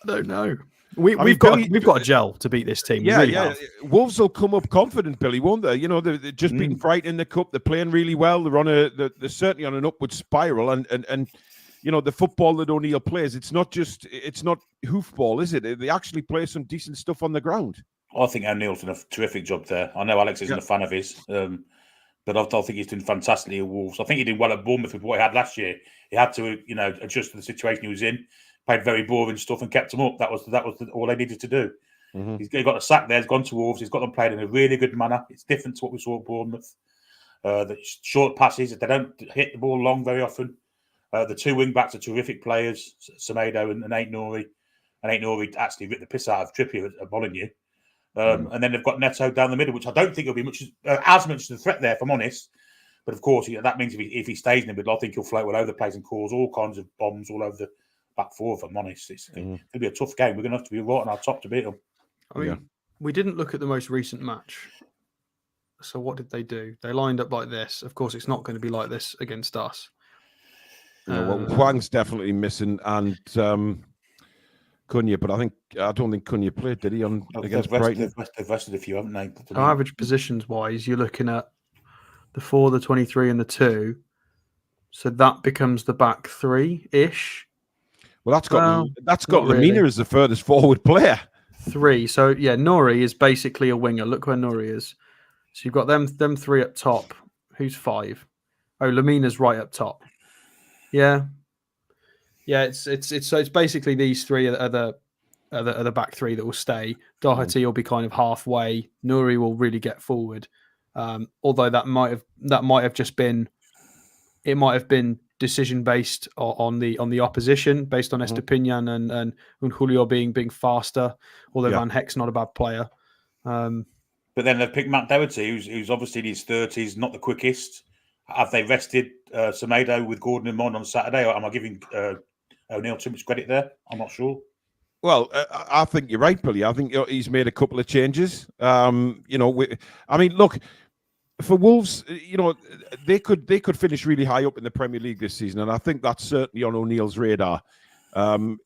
Speaker 3: don't know. We've got a gel to beat this team.
Speaker 1: Wolves will come up confident, Billy, won't they? You know, they're just beating Brighton in the cup. They're playing really well. They're certainly on an upward spiral, and you know, the football that O'Neill plays, it's not hoofball, is it? They actually play some decent stuff on the ground.
Speaker 2: I think O'Neill's done a terrific job there. I know Alex isn't a fan of his, but I think he's doing fantastically at Wolves. I think he did well at Bournemouth with what he had last year. He had to, you know, adjust to the situation he was in. Played very boring stuff and kept them up. That was all they needed to do. He got a sack there. He's gone to Wolves. He's got them played in a really good manner. It's different to what we saw at Bournemouth. The short passes, they don't hit the ball long very often. The 2 wing backs are terrific players, Semedo and Aït-Nouri. And Aït-Nouri actually ripped the piss out of Trippier at Molineux. And then they've got Neto down the middle, which I don't think will be as much of a threat there, if I'm honest. But of course, that means if he stays in the middle, I think he'll float all over the place and cause all kinds of bombs all over the back 4, if I'm honest. It's going to be a tough game. We're going to have to be right on our top to beat them.
Speaker 3: I mean, we didn't look at the most recent match. So what did they do? They lined up like this. Of course, it's not going to be like this against us.
Speaker 1: Hwang's definitely missing, and Cunha, but I don't think Cunha played, did he, against Brighton?
Speaker 2: They've rested a few, haven't they?
Speaker 3: Our average positions-wise, you're looking at the 4, the 23, and the 2. So that becomes the back 3-ish.
Speaker 1: Well, that's got Lamina as the furthest forward player.
Speaker 3: 3. So yeah, Nouri is basically a winger. Look where Nouri is. So you've got them 3 up top. Who's 5? Oh, Lamina's right up top. Yeah. It's basically these 3 are the back 3 that will stay. Doherty will be kind of halfway. Nouri will really get forward. Although that might have just been, it might have been decision based on the opposition, based on Estepinian and Julio being faster. Although Van Heck's not a bad player.
Speaker 2: But then they've picked Matt Doherty, who's obviously in his 30s, not the quickest. Have they rested Semedo with Gordon in mind on Saturday, or am I giving O'Neill too much credit there? I'm not sure.
Speaker 1: Well, I think you're right, Billy. I think he's made a couple of changes. I mean, look, for Wolves, they could finish really high up in the Premier League this season, and I think that's certainly on O'Neill's radar.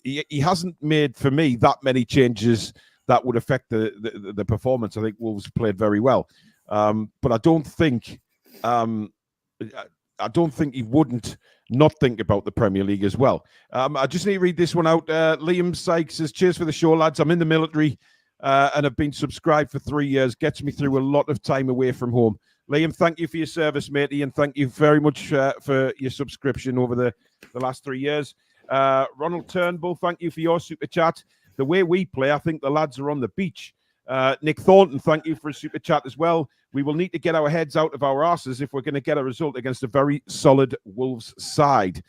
Speaker 1: He hasn't made, for me, that many changes that would affect the performance. I think Wolves played very well, but I don't think he wouldn't not think about the Premier League as well. I just need to read this one out. Liam Sykes says, "Cheers for the show, lads. I'm in the military and have been subscribed for 3 years. Gets me through a lot of time away from home." Liam, thank you for your service, matey, and thank you very much for your subscription over the last 3 years. Ronald Turnbull, thank you for your super chat. The way we play, I think the lads are on the beach. Nick Thornton, thank you for a super chat as well. We will need to get our heads out of our arses if we're going to get a result against a very solid Wolves side.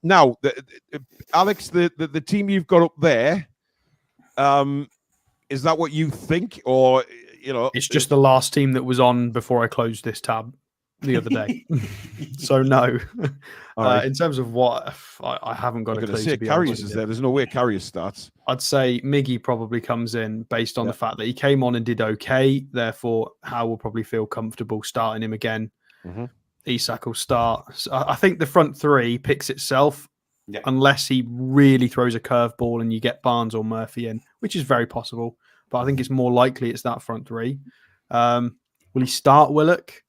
Speaker 1: Now, Alex, the team you've got up there, is that what you think? Or,
Speaker 3: It's just the last team that was on before I closed this tab the other day. So no. Right. In terms of what, I haven't got a clue.
Speaker 1: Say Carriers is there. There's no way Carriers starts.
Speaker 3: I'd say Miggy probably comes in based on the fact that he came on and did okay. Therefore, Howe will probably feel comfortable starting him again. Mm-hmm. Isak will start. So I think the front three picks itself, unless he really throws a curveball and you get Barnes or Murphy in, which is very possible. But I think it's more likely it's that front three. Will he start Willock?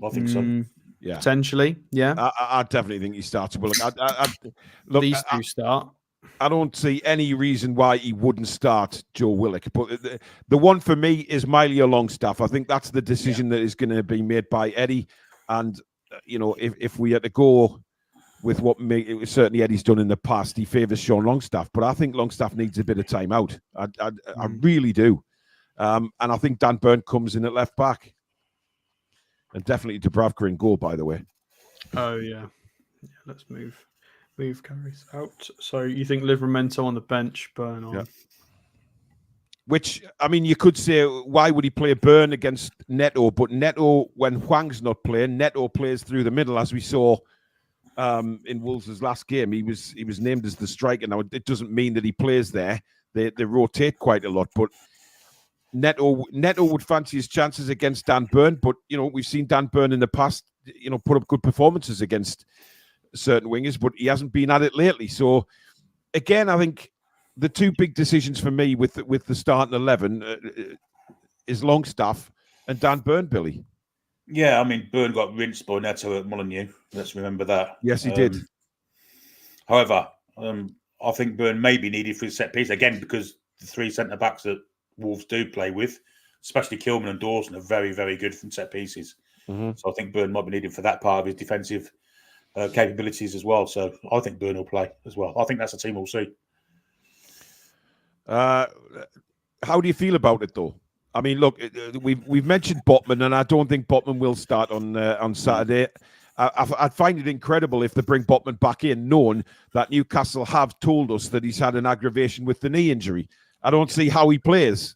Speaker 2: I think so.
Speaker 1: Yeah,
Speaker 3: potentially. Yeah,
Speaker 1: I definitely think he starts Willock.
Speaker 3: Look, these two start.
Speaker 1: I don't see any reason why he wouldn't start Joe Willock. But the one for me is Matty Longstaff. I think that's the decision that is going to be made by Eddie. And if we had to go with what certainly Eddie's done in the past, he favours Sean Longstaff. But I think Longstaff needs a bit of time out. I really do. And I think Dan Burn comes in at left back. And definitely Dubravka in goal, by the way.
Speaker 3: Oh, yeah. Let's move Carries out. So you think Livramento on the bench, Burn on? Yeah.
Speaker 1: Which, I mean, you could say, why would he play Burn against Neto? But Neto, when Hwang's not playing, Neto plays through the middle, as we saw in Wolves' last game. He was named as the striker. Now, it doesn't mean that he plays there. They rotate quite a lot, but Neto would fancy his chances against Dan Burn, but we've seen Dan Burn in the past, put up good performances against certain wingers, but he hasn't been at it lately. So again, I think the two big decisions for me with the starting 11 is Longstaff and Dan Burn, Billy.
Speaker 2: Yeah, I mean, Burn got rinsed by Neto at Molineux. Let's remember that.
Speaker 1: Yes, he did.
Speaker 2: However, I think Burn may be needed for his set piece again because the three centre backs that Wolves do play with, especially Kilman and Dawson, are very, very good from set pieces. Mm-hmm. So I think Burn might be needed for that part of his defensive capabilities as well. So I think Burn will play as well. I think that's a team we'll see.
Speaker 1: How do you feel about it, though? I mean, look, we've mentioned Botman, and I don't think Botman will start on Saturday. I'd find it incredible if they bring Botman back in, knowing that Newcastle have told us that he's had an aggravation with the knee injury. I don't see how he plays,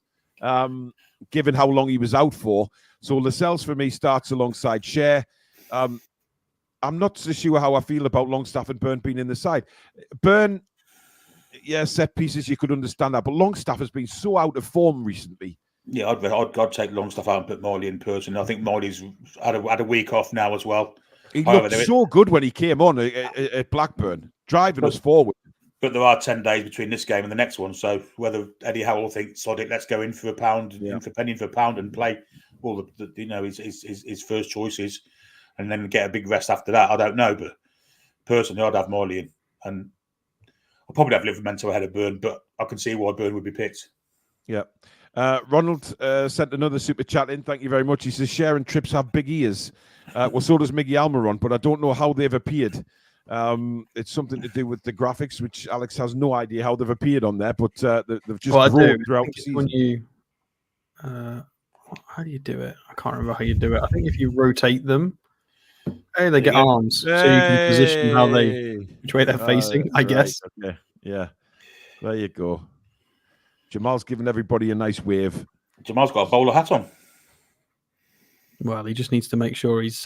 Speaker 1: given how long he was out for. So Lascelles, for me, starts alongside Cher. I'm not so sure how I feel about Longstaff and Burn being in the side. Burn, set pieces, you could understand that. But Longstaff has been so out of form recently.
Speaker 2: Yeah, I'd take Longstaff out and put Miley in person. I think Miley's had a week off now as well.
Speaker 1: He looked so good when he came on at Blackburn, driving us forward.
Speaker 2: But there are 10 days between this game and the next one. So whether Eddie Howe will think, sod it, let's go in for a pound, in for penny for a pound and play all his first choices and then get a big rest after that, I don't know. But personally, I'd have Miley in. And I'll probably have Livramento ahead of Burn, but I can see why Burn would be picked.
Speaker 1: Yeah. Ronald sent another super chat in. Thank you very much. He says, Cher and Trips have big ears. Well, so does Miggy Almiron, but I don't know how they've appeared. It's something to do with the graphics, which Alex has no idea how they've appeared on there, but they've just grown throughout the season.
Speaker 3: When you, how do you do it? I can't remember how you do it. I think if you rotate them, they get arms, so you can position which way they're facing. I guess.
Speaker 1: Okay. Yeah, there you go. Jamal's giving everybody a nice wave.
Speaker 2: Jamal's got a bowler hat on.
Speaker 3: Well, he just needs to make sure he's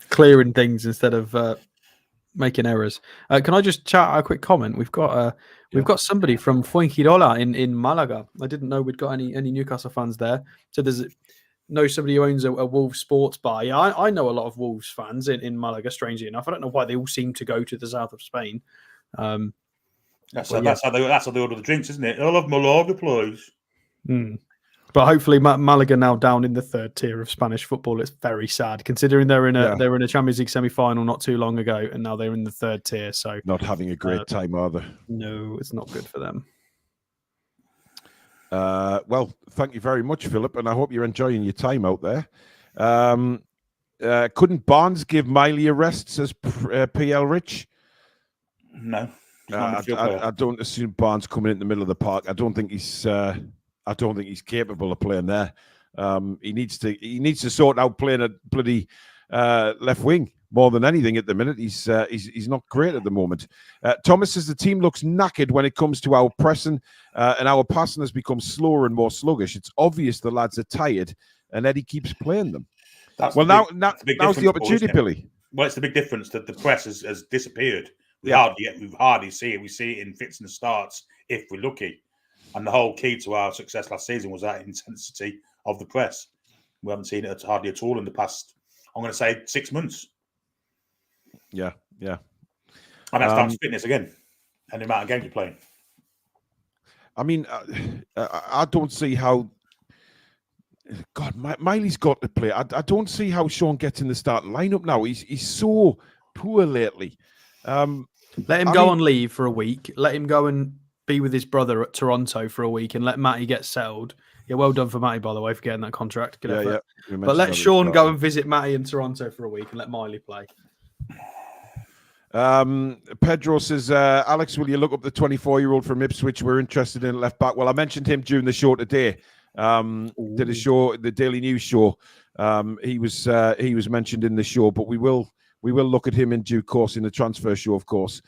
Speaker 3: clearing things instead of making errors. Can I just chat out a quick comment? We've got somebody from Fuengirola in Malaga. I didn't know we'd got any Newcastle fans there. So know somebody who owns a Wolves sports bar. Yeah, I know a lot of Wolves fans in Malaga. Strangely enough, I don't know why they all seem to go to the south of Spain.
Speaker 2: That's how they order the drinks, isn't it? I'll have Malaga, please.
Speaker 3: But hopefully, Malaga now down in the third tier of Spanish football. It's very sad considering they were in a Champions League semi-final not too long ago, and now they're in the third tier. So
Speaker 1: not having a great time, are they?
Speaker 3: No, it's not good for them.
Speaker 1: Well, thank you very much, Philip, and I hope you're enjoying your time out there. Couldn't Barnes give Miley a rest, says PL Rich?
Speaker 2: No.
Speaker 1: I don't assume Barnes coming in the middle of the park. I don't think he's capable of playing there. He needs to sort out playing at bloody left wing more than anything at the minute. He's not great at the moment. Thomas says the team looks knackered when it comes to our pressing, and our passing has become slower and more sluggish. It's obvious the lads are tired, and Eddie keeps playing them. Now's the opportunity, Billy.
Speaker 2: Well, it's the big difference that the press has disappeared. We hardly see it. We see it in fits and starts if we're lucky. And the whole key to our success last season was that intensity of the press. We haven't seen it hardly at all in the past, I'm going to say, 6 months.
Speaker 1: Yeah.
Speaker 2: And that's down to fitness again and the amount of games you're playing.
Speaker 1: I mean, I don't see how... God, Miley's got to play. I don't see how Sean gets in the starting lineup now. He's so poor lately.
Speaker 3: Let him go on leave for a week. Let him go and be with his brother at Toronto for a week and let Matty get settled. Yeah, well done for Matty, by the way, for getting that contract. Good effort. But let Sean go and visit Matty in Toronto for a week and let Miley play.
Speaker 1: Pedro says, Alex, will you look up the 24-year-old from Ipswich? We're interested in left back. Well, I mentioned him during the show today. Did a show, the Daily News show. He was mentioned in the show, but we will look at him in due course in the transfer show, of course.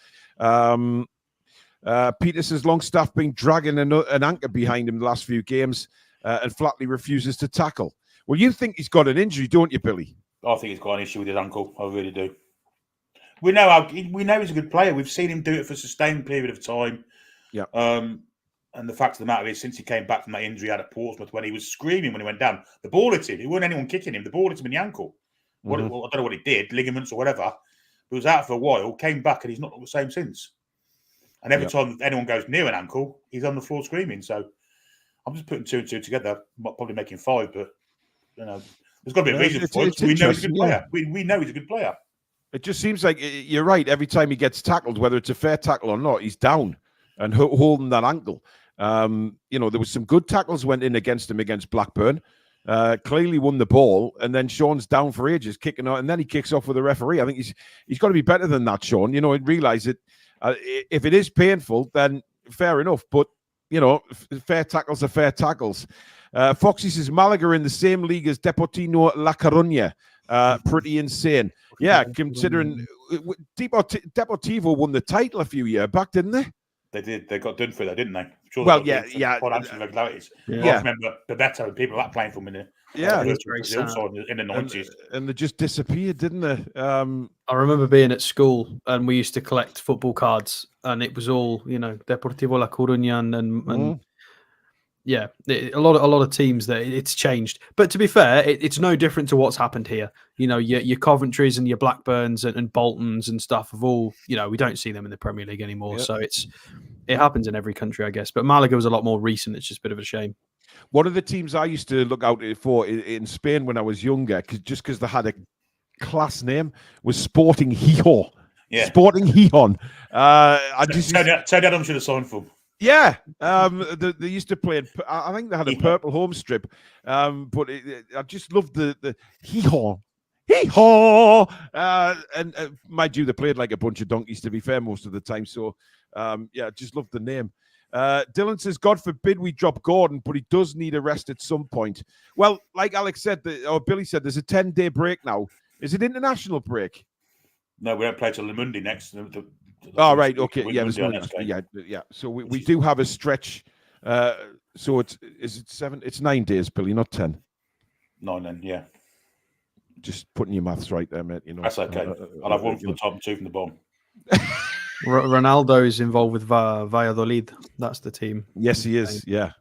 Speaker 1: Peter says Longstaff been dragging an anchor behind him the last few games and flatly refuses to tackle. Well, you think he's got an injury, don't you, Billy?
Speaker 2: I think he's got an issue with his ankle. I really do. We know he's a good player. We've seen him do it for a sustained period of time.
Speaker 1: Yeah.
Speaker 2: And the fact of the matter is, since he came back from that injury out at Portsmouth, when he was screaming when he went down, the ball hit him. It wasn't anyone kicking him. The ball hit him in the ankle. I don't know what he did, ligaments or whatever. He was out for a while, came back, and he's not the same since. And every time anyone goes near an ankle, he's on the floor screaming. So I'm just putting 2 and 2 together, probably making 5, but there's got to be a reason for it. We know he's a good player. We know he's a good player.
Speaker 1: It just seems like you're right. Every time he gets tackled, whether it's a fair tackle or not, he's down and holding that ankle. There was some good tackles went in against him against Blackburn. Clearly won the ball, and then Sean's down for ages, kicking out, and then he kicks off with a referee. I think he's got to be better than that, Sean. And realise that if it is painful, then fair enough. But fair tackles are fair tackles. Foxy says Malaga are in the same league as Deportivo La Coruña. Pretty insane. Yeah, considering Deportivo won the title a few years back, didn't they?
Speaker 2: They did. They got done for that, didn't they? Sure, financial irregularities.
Speaker 3: Yeah.
Speaker 2: I remember Bebeto and people like playing for them in the 90s.
Speaker 1: And they just disappeared, didn't they?
Speaker 3: I remember being at school and we used to collect football cards, and it was all Deportivo La Coruña and yeah, a lot of teams that it's changed. But to be fair, it's no different to what's happened here. Your Coventries and your Blackburns and Boltons and stuff have all, we don't see them in the Premier League anymore. Yep. So it happens in every country, I guess. But Malaga was a lot more recent. It's just a bit of a shame.
Speaker 1: One of the teams I used to look out for in Spain when I was younger, because they had a class name, was Sporting Gijón.
Speaker 2: Yeah.
Speaker 1: Sporting Gijón.
Speaker 2: Ted Adams should have signed for them.
Speaker 1: Yeah, they used to play. I think they had a purple home strip, but I just loved the hee-haw. And mind you, they played like a bunch of donkeys, to be fair, most of the time. So, just loved the name. Dylan says, God forbid we drop Gordon, but he does need a rest at some point. Well, like Alex said, or Billy said, there's a 10-day break now. Is it international break?
Speaker 2: No, we don't play till the Monday next.
Speaker 1: Right. Okay. Yeah. Yeah. So we do have a stretch. So is it 7? It's 9 days, Billy, not 10.
Speaker 2: 9 then. Yeah.
Speaker 1: Just putting your maths right there, mate.
Speaker 2: That's okay. I'll have 1 from the top and 2 from the bottom.
Speaker 3: Ronaldo is involved with Valladolid. That's the team.
Speaker 1: Yes, he is. Yeah.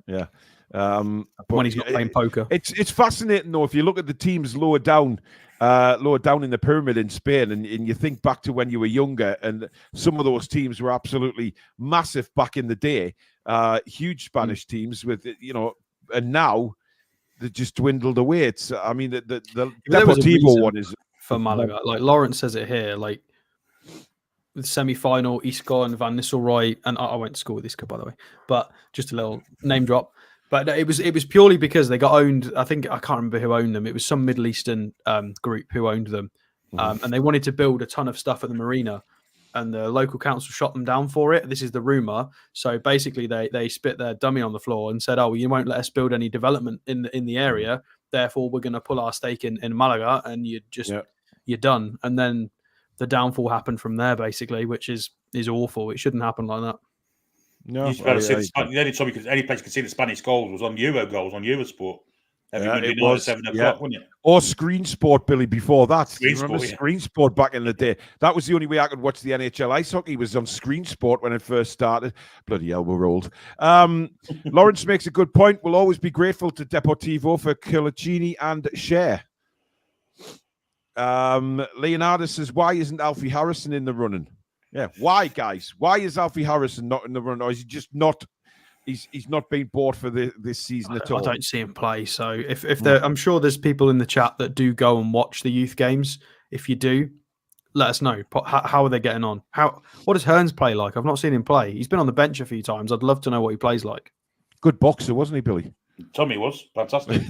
Speaker 1: But
Speaker 3: when he's not playing poker.
Speaker 1: It's fascinating though. If you look at the teams lower down in the pyramid in Spain, and you think back to when you were younger, and some of those teams were absolutely massive back in the day. Huge Spanish teams with and now they just dwindled away. It's the Deportivo one is
Speaker 3: for Malaga. Like Lawrence says it here, like the semi-final, Isco and Van Nistelrooy, and I went to school with Isco, by the way, but just a little name drop. But it was purely because they got owned. I can't remember who owned them. It was some Middle Eastern group who owned them, and they wanted to build a ton of stuff at the marina, and the local council shot them down for it. This is the rumor. So basically, they spit their dummy on the floor and said, "Oh, you won't let us build any development in the area. Therefore, we're going to pull our stake in Malaga, and you're done." And then the downfall happened from there, basically, which is awful. It shouldn't happen like that.
Speaker 1: No,
Speaker 2: the only time any place you could see the Spanish goals was on Eurosport.
Speaker 1: It was
Speaker 2: 7 o'clock, wasn't it?
Speaker 1: Or Screen Sport, Billy. Before that,
Speaker 2: Screen
Speaker 1: Sport back in the day? That was the only way I could watch the NHL ice hockey. Was on Screen Sport when it first started. Bloody hell, we're old. Lawrence makes a good point. We'll always be grateful to Deportivo for Colaccini and Cher. Leonardo says, "Why isn't Alfie Harrison in the running?" Yeah, why, guys? Why is Alfie Harrison not in the run? Or is he just not? He's not been bought for this season at all.
Speaker 3: I don't see him play. So if there, I'm sure there's people in the chat that do go and watch the youth games. If you do, let us know. How are they getting on? What does Hearns play like? I've not seen him play. He's been on the bench a few times. I'd love to know what he plays like. Good
Speaker 1: boxer, wasn't he, Billy?
Speaker 2: Tommy was fantastic.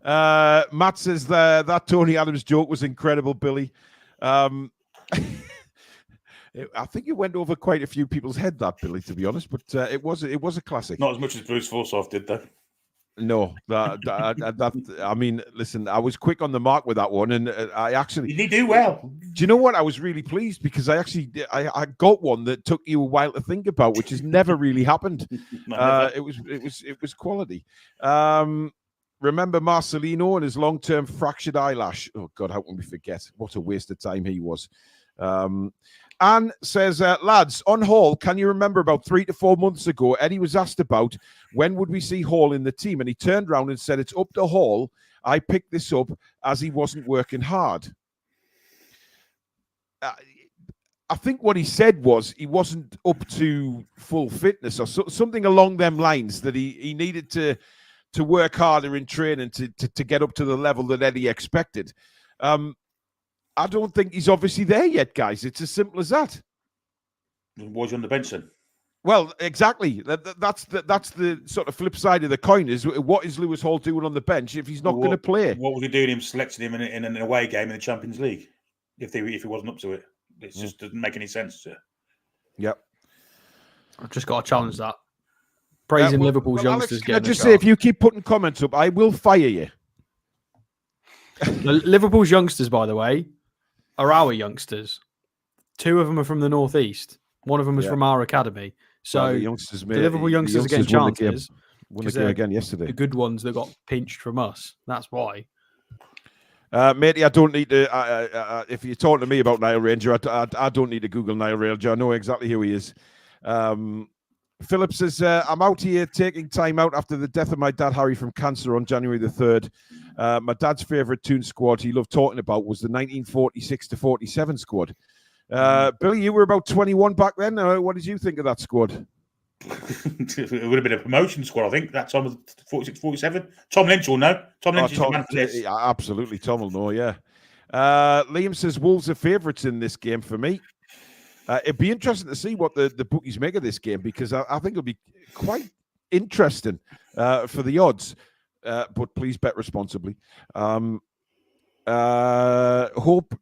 Speaker 1: Matt says that Tony Adams joke was incredible, Billy. I think it went over quite a few people's head, that, Billy, to be honest, but it was a classic.
Speaker 2: Not as much as Bruce Forsyth did, though.
Speaker 1: No, I mean, listen, I was quick on the mark with that one, and I actually...
Speaker 2: Did he do well?
Speaker 1: Do you know what? I was really pleased because I got one that took you a while to think about, which has never really happened. It was quality. Remember Marcelino and his long-term fractured eyelash? Oh, God, how can we forget? What a waste of time he was. Anne says, lads, on Hall, can you remember about 3 to 4 months ago, Eddie was asked about when would we see Hall in the team? And he turned around and said, it's up to Hall. I picked this up as he wasn't working hard. I think what he said was he wasn't up to full fitness or something along them lines, that he needed to work harder in training to get up to the level that Eddie expected. I don't think he's obviously there yet, guys. It's as simple as that.
Speaker 2: Was he on the bench then?
Speaker 1: Well, exactly. That's the sort of flip side of the coin. Is what is Lewis Hall doing on the bench if he's not going to play?
Speaker 2: What was he doing? Him selecting him in an away game in the Champions League if he wasn't up to it. It just doesn't make any sense.
Speaker 1: Yep.
Speaker 3: I've just got to challenge that. Praising Liverpool's youngsters.
Speaker 1: Alex, can I just say, if you keep putting comments up, I will fire you.
Speaker 3: Liverpool's youngsters, by the way, are our youngsters. 2 of them are from the northeast. 1 of them is from our academy. So
Speaker 1: the
Speaker 3: Liverpool youngsters are getting chances.
Speaker 1: Won the game again yesterday.
Speaker 3: The good ones that got pinched from us. That's why.
Speaker 1: Matey, I don't need to. If you're talking to me about Nile Ranger, I don't need to Google Nile Ranger. I know exactly who he is. Philip says, I'm out here taking time out after the death of my dad, Harry, from cancer on January the 3rd. My dad's favourite Toon squad he loved talking about was the 1946-47 squad. Billy, you were about 21 back then. What did you think of that squad?
Speaker 2: It would have been a promotion squad, I think. That time was 46-47. Tom Lynch will know. Tom Lynch is the man for this.
Speaker 1: Yeah, absolutely, Tom will know, yeah. Liam says, Wolves are favourites in this game for me. It'd be interesting to see what the bookies make of this game, because I think it'll be quite interesting for the odds. But please bet responsibly. Hope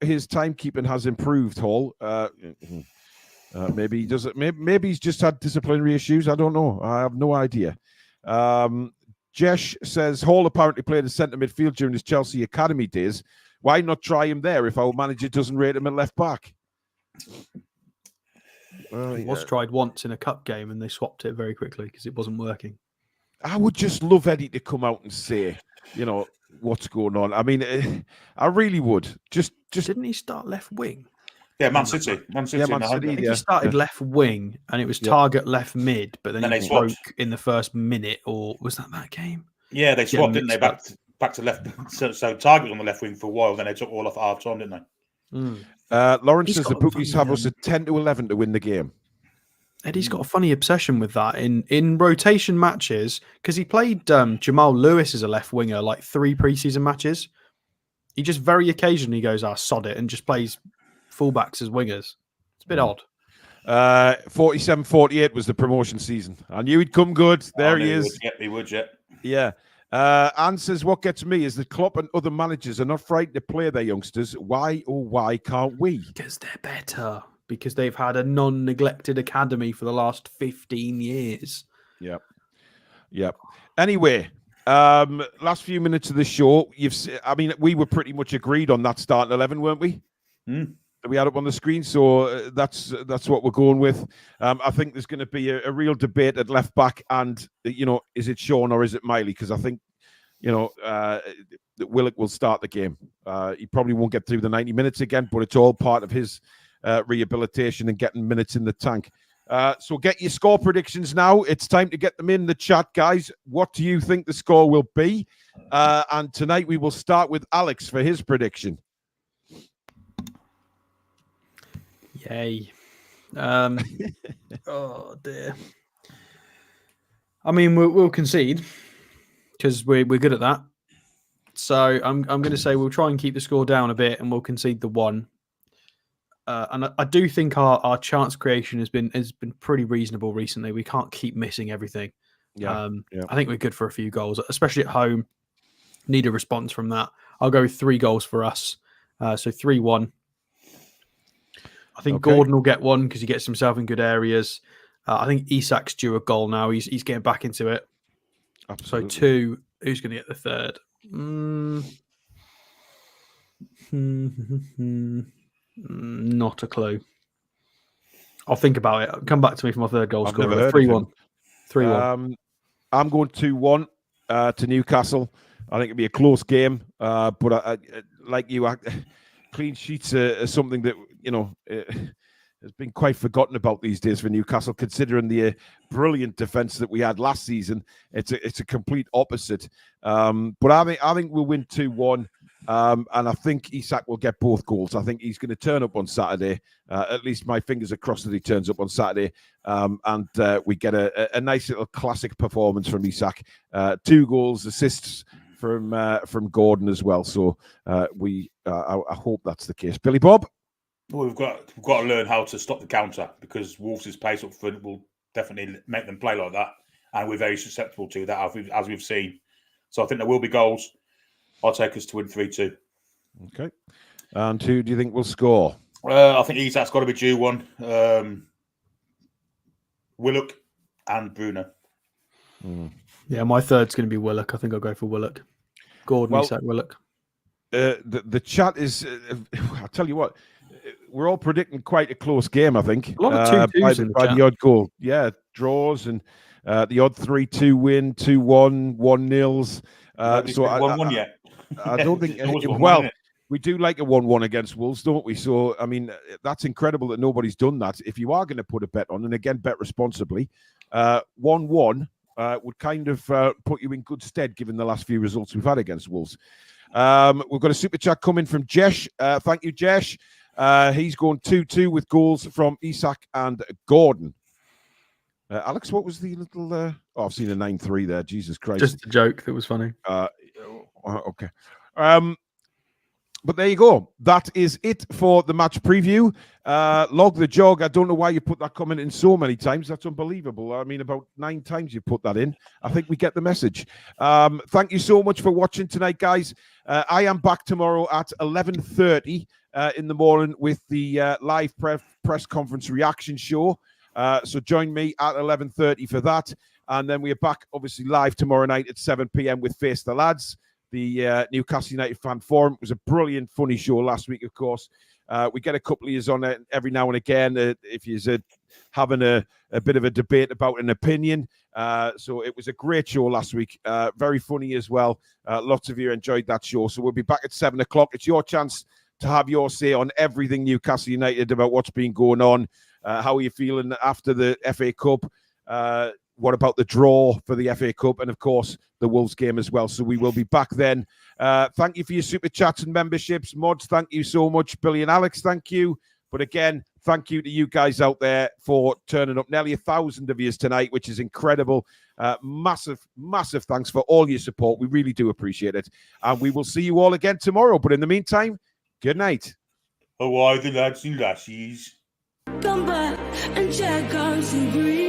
Speaker 1: his timekeeping has improved, Hall. Maybe he does it. Maybe he's just had disciplinary issues. I don't know. I have no idea. Jesh says Hall apparently played as centre midfield during his Chelsea academy days. Why not try him there if our manager doesn't rate him at left back?
Speaker 3: It was tried once in a cup game and they swapped it very quickly because it wasn't working.
Speaker 1: I would just love Eddie to come out and say, what's going on. I mean, I really would. Just
Speaker 3: didn't he start left wing?
Speaker 2: Yeah, Man City. Man City.
Speaker 1: Man
Speaker 2: I
Speaker 1: City,
Speaker 2: think.
Speaker 3: I think he started left wing, and it was target left mid, but then he broke in the first minute, or was that game?
Speaker 2: Yeah, they swapped, didn't they? Back to left. So target on the left wing for a while. Then they took all off half time, didn't they?
Speaker 1: Lawrence says the bookies have us at 10-11 to win the game.
Speaker 3: Eddie's got a funny obsession with that in rotation matches, because he played Jamal Lewis as a left winger like 3 preseason matches. He just very occasionally goes, sod it, and just plays fullbacks as wingers. It's a bit odd.
Speaker 1: 47-48 was the promotion season. I knew he'd come good. There he is.
Speaker 2: He would, yeah.
Speaker 1: Yeah. Anne says, what gets me is that Klopp and other managers are not frightened to play their youngsters. Why, oh, why can't we?
Speaker 3: Because they're better. Because they've had a non-neglected academy for the last 15 years.
Speaker 1: Yep. Anyway, last few minutes of the show, we were pretty much agreed on that starting 11, weren't we? We had up on the screen, so that's what we're going with. I think there's going to be a real debate at left back, and is it Sean or is it Miley? Because I think Willock will start the game. He probably won't get through the 90 minutes again, but it's all part of his rehabilitation and getting minutes in the tank. So get your score predictions now. It's time to get them in the chat, guys. What do you think the score will be? And tonight we will start with Alex for his prediction.
Speaker 3: Yay. Oh, dear. I mean, we'll concede because we're good at that. So I'm going to say we'll try and keep the score down a bit, and we'll concede the 1. And I do think our chance creation has been pretty reasonable recently. We can't keep missing everything. I think we're good for a few goals, especially at home. Need a response from that. I'll go with 3 goals for us. So 3-1. I think Gordon will get 1 because he gets himself in good areas. I think Isak's due a goal now. He's getting back into it. Absolutely. So 2. Who's going to get the 3rd? Not a clue. I'll think about it. Come back to me for my 3rd goal scorer. 3-1. 3-1.
Speaker 1: I'm going 2-1 to Newcastle. I think it'll be a close game. But I like you, clean sheets are something that has been quite forgotten about these days for Newcastle, considering the brilliant defence that we had last season. It's a complete opposite. But I think we'll win 2-1. And I think Isak will get both goals. I think he's going to turn up on Saturday. At least my fingers are crossed that he turns up on Saturday. And we get a nice little classic performance from Isak. 2 goals, assists from Gordon as well. So I hope that's the case. Billy Bob?
Speaker 2: Well, we've got to learn how to stop the counter, because Wolves' pace up front will definitely make them play like that. And we're very susceptible to that, as we've seen. So I think there will be goals. I'll take us to win 3-2.
Speaker 1: Okay. And who do you think will score?
Speaker 2: I think Isak's got to be due 1. Willock and Bruno.
Speaker 3: Yeah, my 3rd's going to be Willock. I think I'll go for Willock. Gordon, Isak, Willock.
Speaker 1: The chat is... I'll tell you what. We're all predicting quite a close game, I think.
Speaker 3: A lot of 2-2s
Speaker 1: by the odd goal. Yeah, draws and the odd 3-2 win, 2-1, 1-0s. So
Speaker 2: 1-1 yet.
Speaker 1: I don't think. Well, we do like a 1-1 against Wolves, don't we? So, I mean, that's incredible that nobody's done that. If you are going to put a bet on, and again, bet responsibly, 1-1 would kind of put you in good stead given the last few results we've had against Wolves. We've got a super chat coming from Jesh. Thank you, Jesh. He's going 2-2 with goals from Isak and Gordon. Alex, what was the little... Oh, I've seen a 9-3 there. Jesus Christ.
Speaker 3: Just a joke that was funny.
Speaker 1: Okay. But there you go. That is it for the match preview. Log the jog. I don't know why you put that comment in so many times. That's unbelievable. I mean, about 9 times you put that in. I think we get the message. Thank you so much for watching tonight, guys. I am back tomorrow at 11:30 in the morning with the live press conference reaction show. So join me at 11:30 for that. And then we are back, obviously, live tomorrow night at 7 p.m. with Face the Lads, the Newcastle United fan forum. It was a brilliant, funny show last week, of course. We get a couple of years on it every now and again if you're having a bit of a debate about an opinion. So it was a great show last week. Very funny as well. Lots of you enjoyed that show. So we'll be back at 7 o'clock. It's your chance to have your say on everything Newcastle United, about what's been going on. How are you feeling after the FA Cup? What about the draw for the FA Cup? And, of course, the Wolves game as well. So we will be back then. Thank you for your super chats and memberships. Mods, thank you so much. Billy and Alex, thank you. But again, thank you to you guys out there for turning up. Nearly 1,000 of you tonight, which is incredible. Massive thanks for all your support. We really do appreciate it. And we will see you all again tomorrow. But in the meantime, good night.
Speaker 2: Oh, why the lads and lassies?
Speaker 4: Come back and check on to breathe.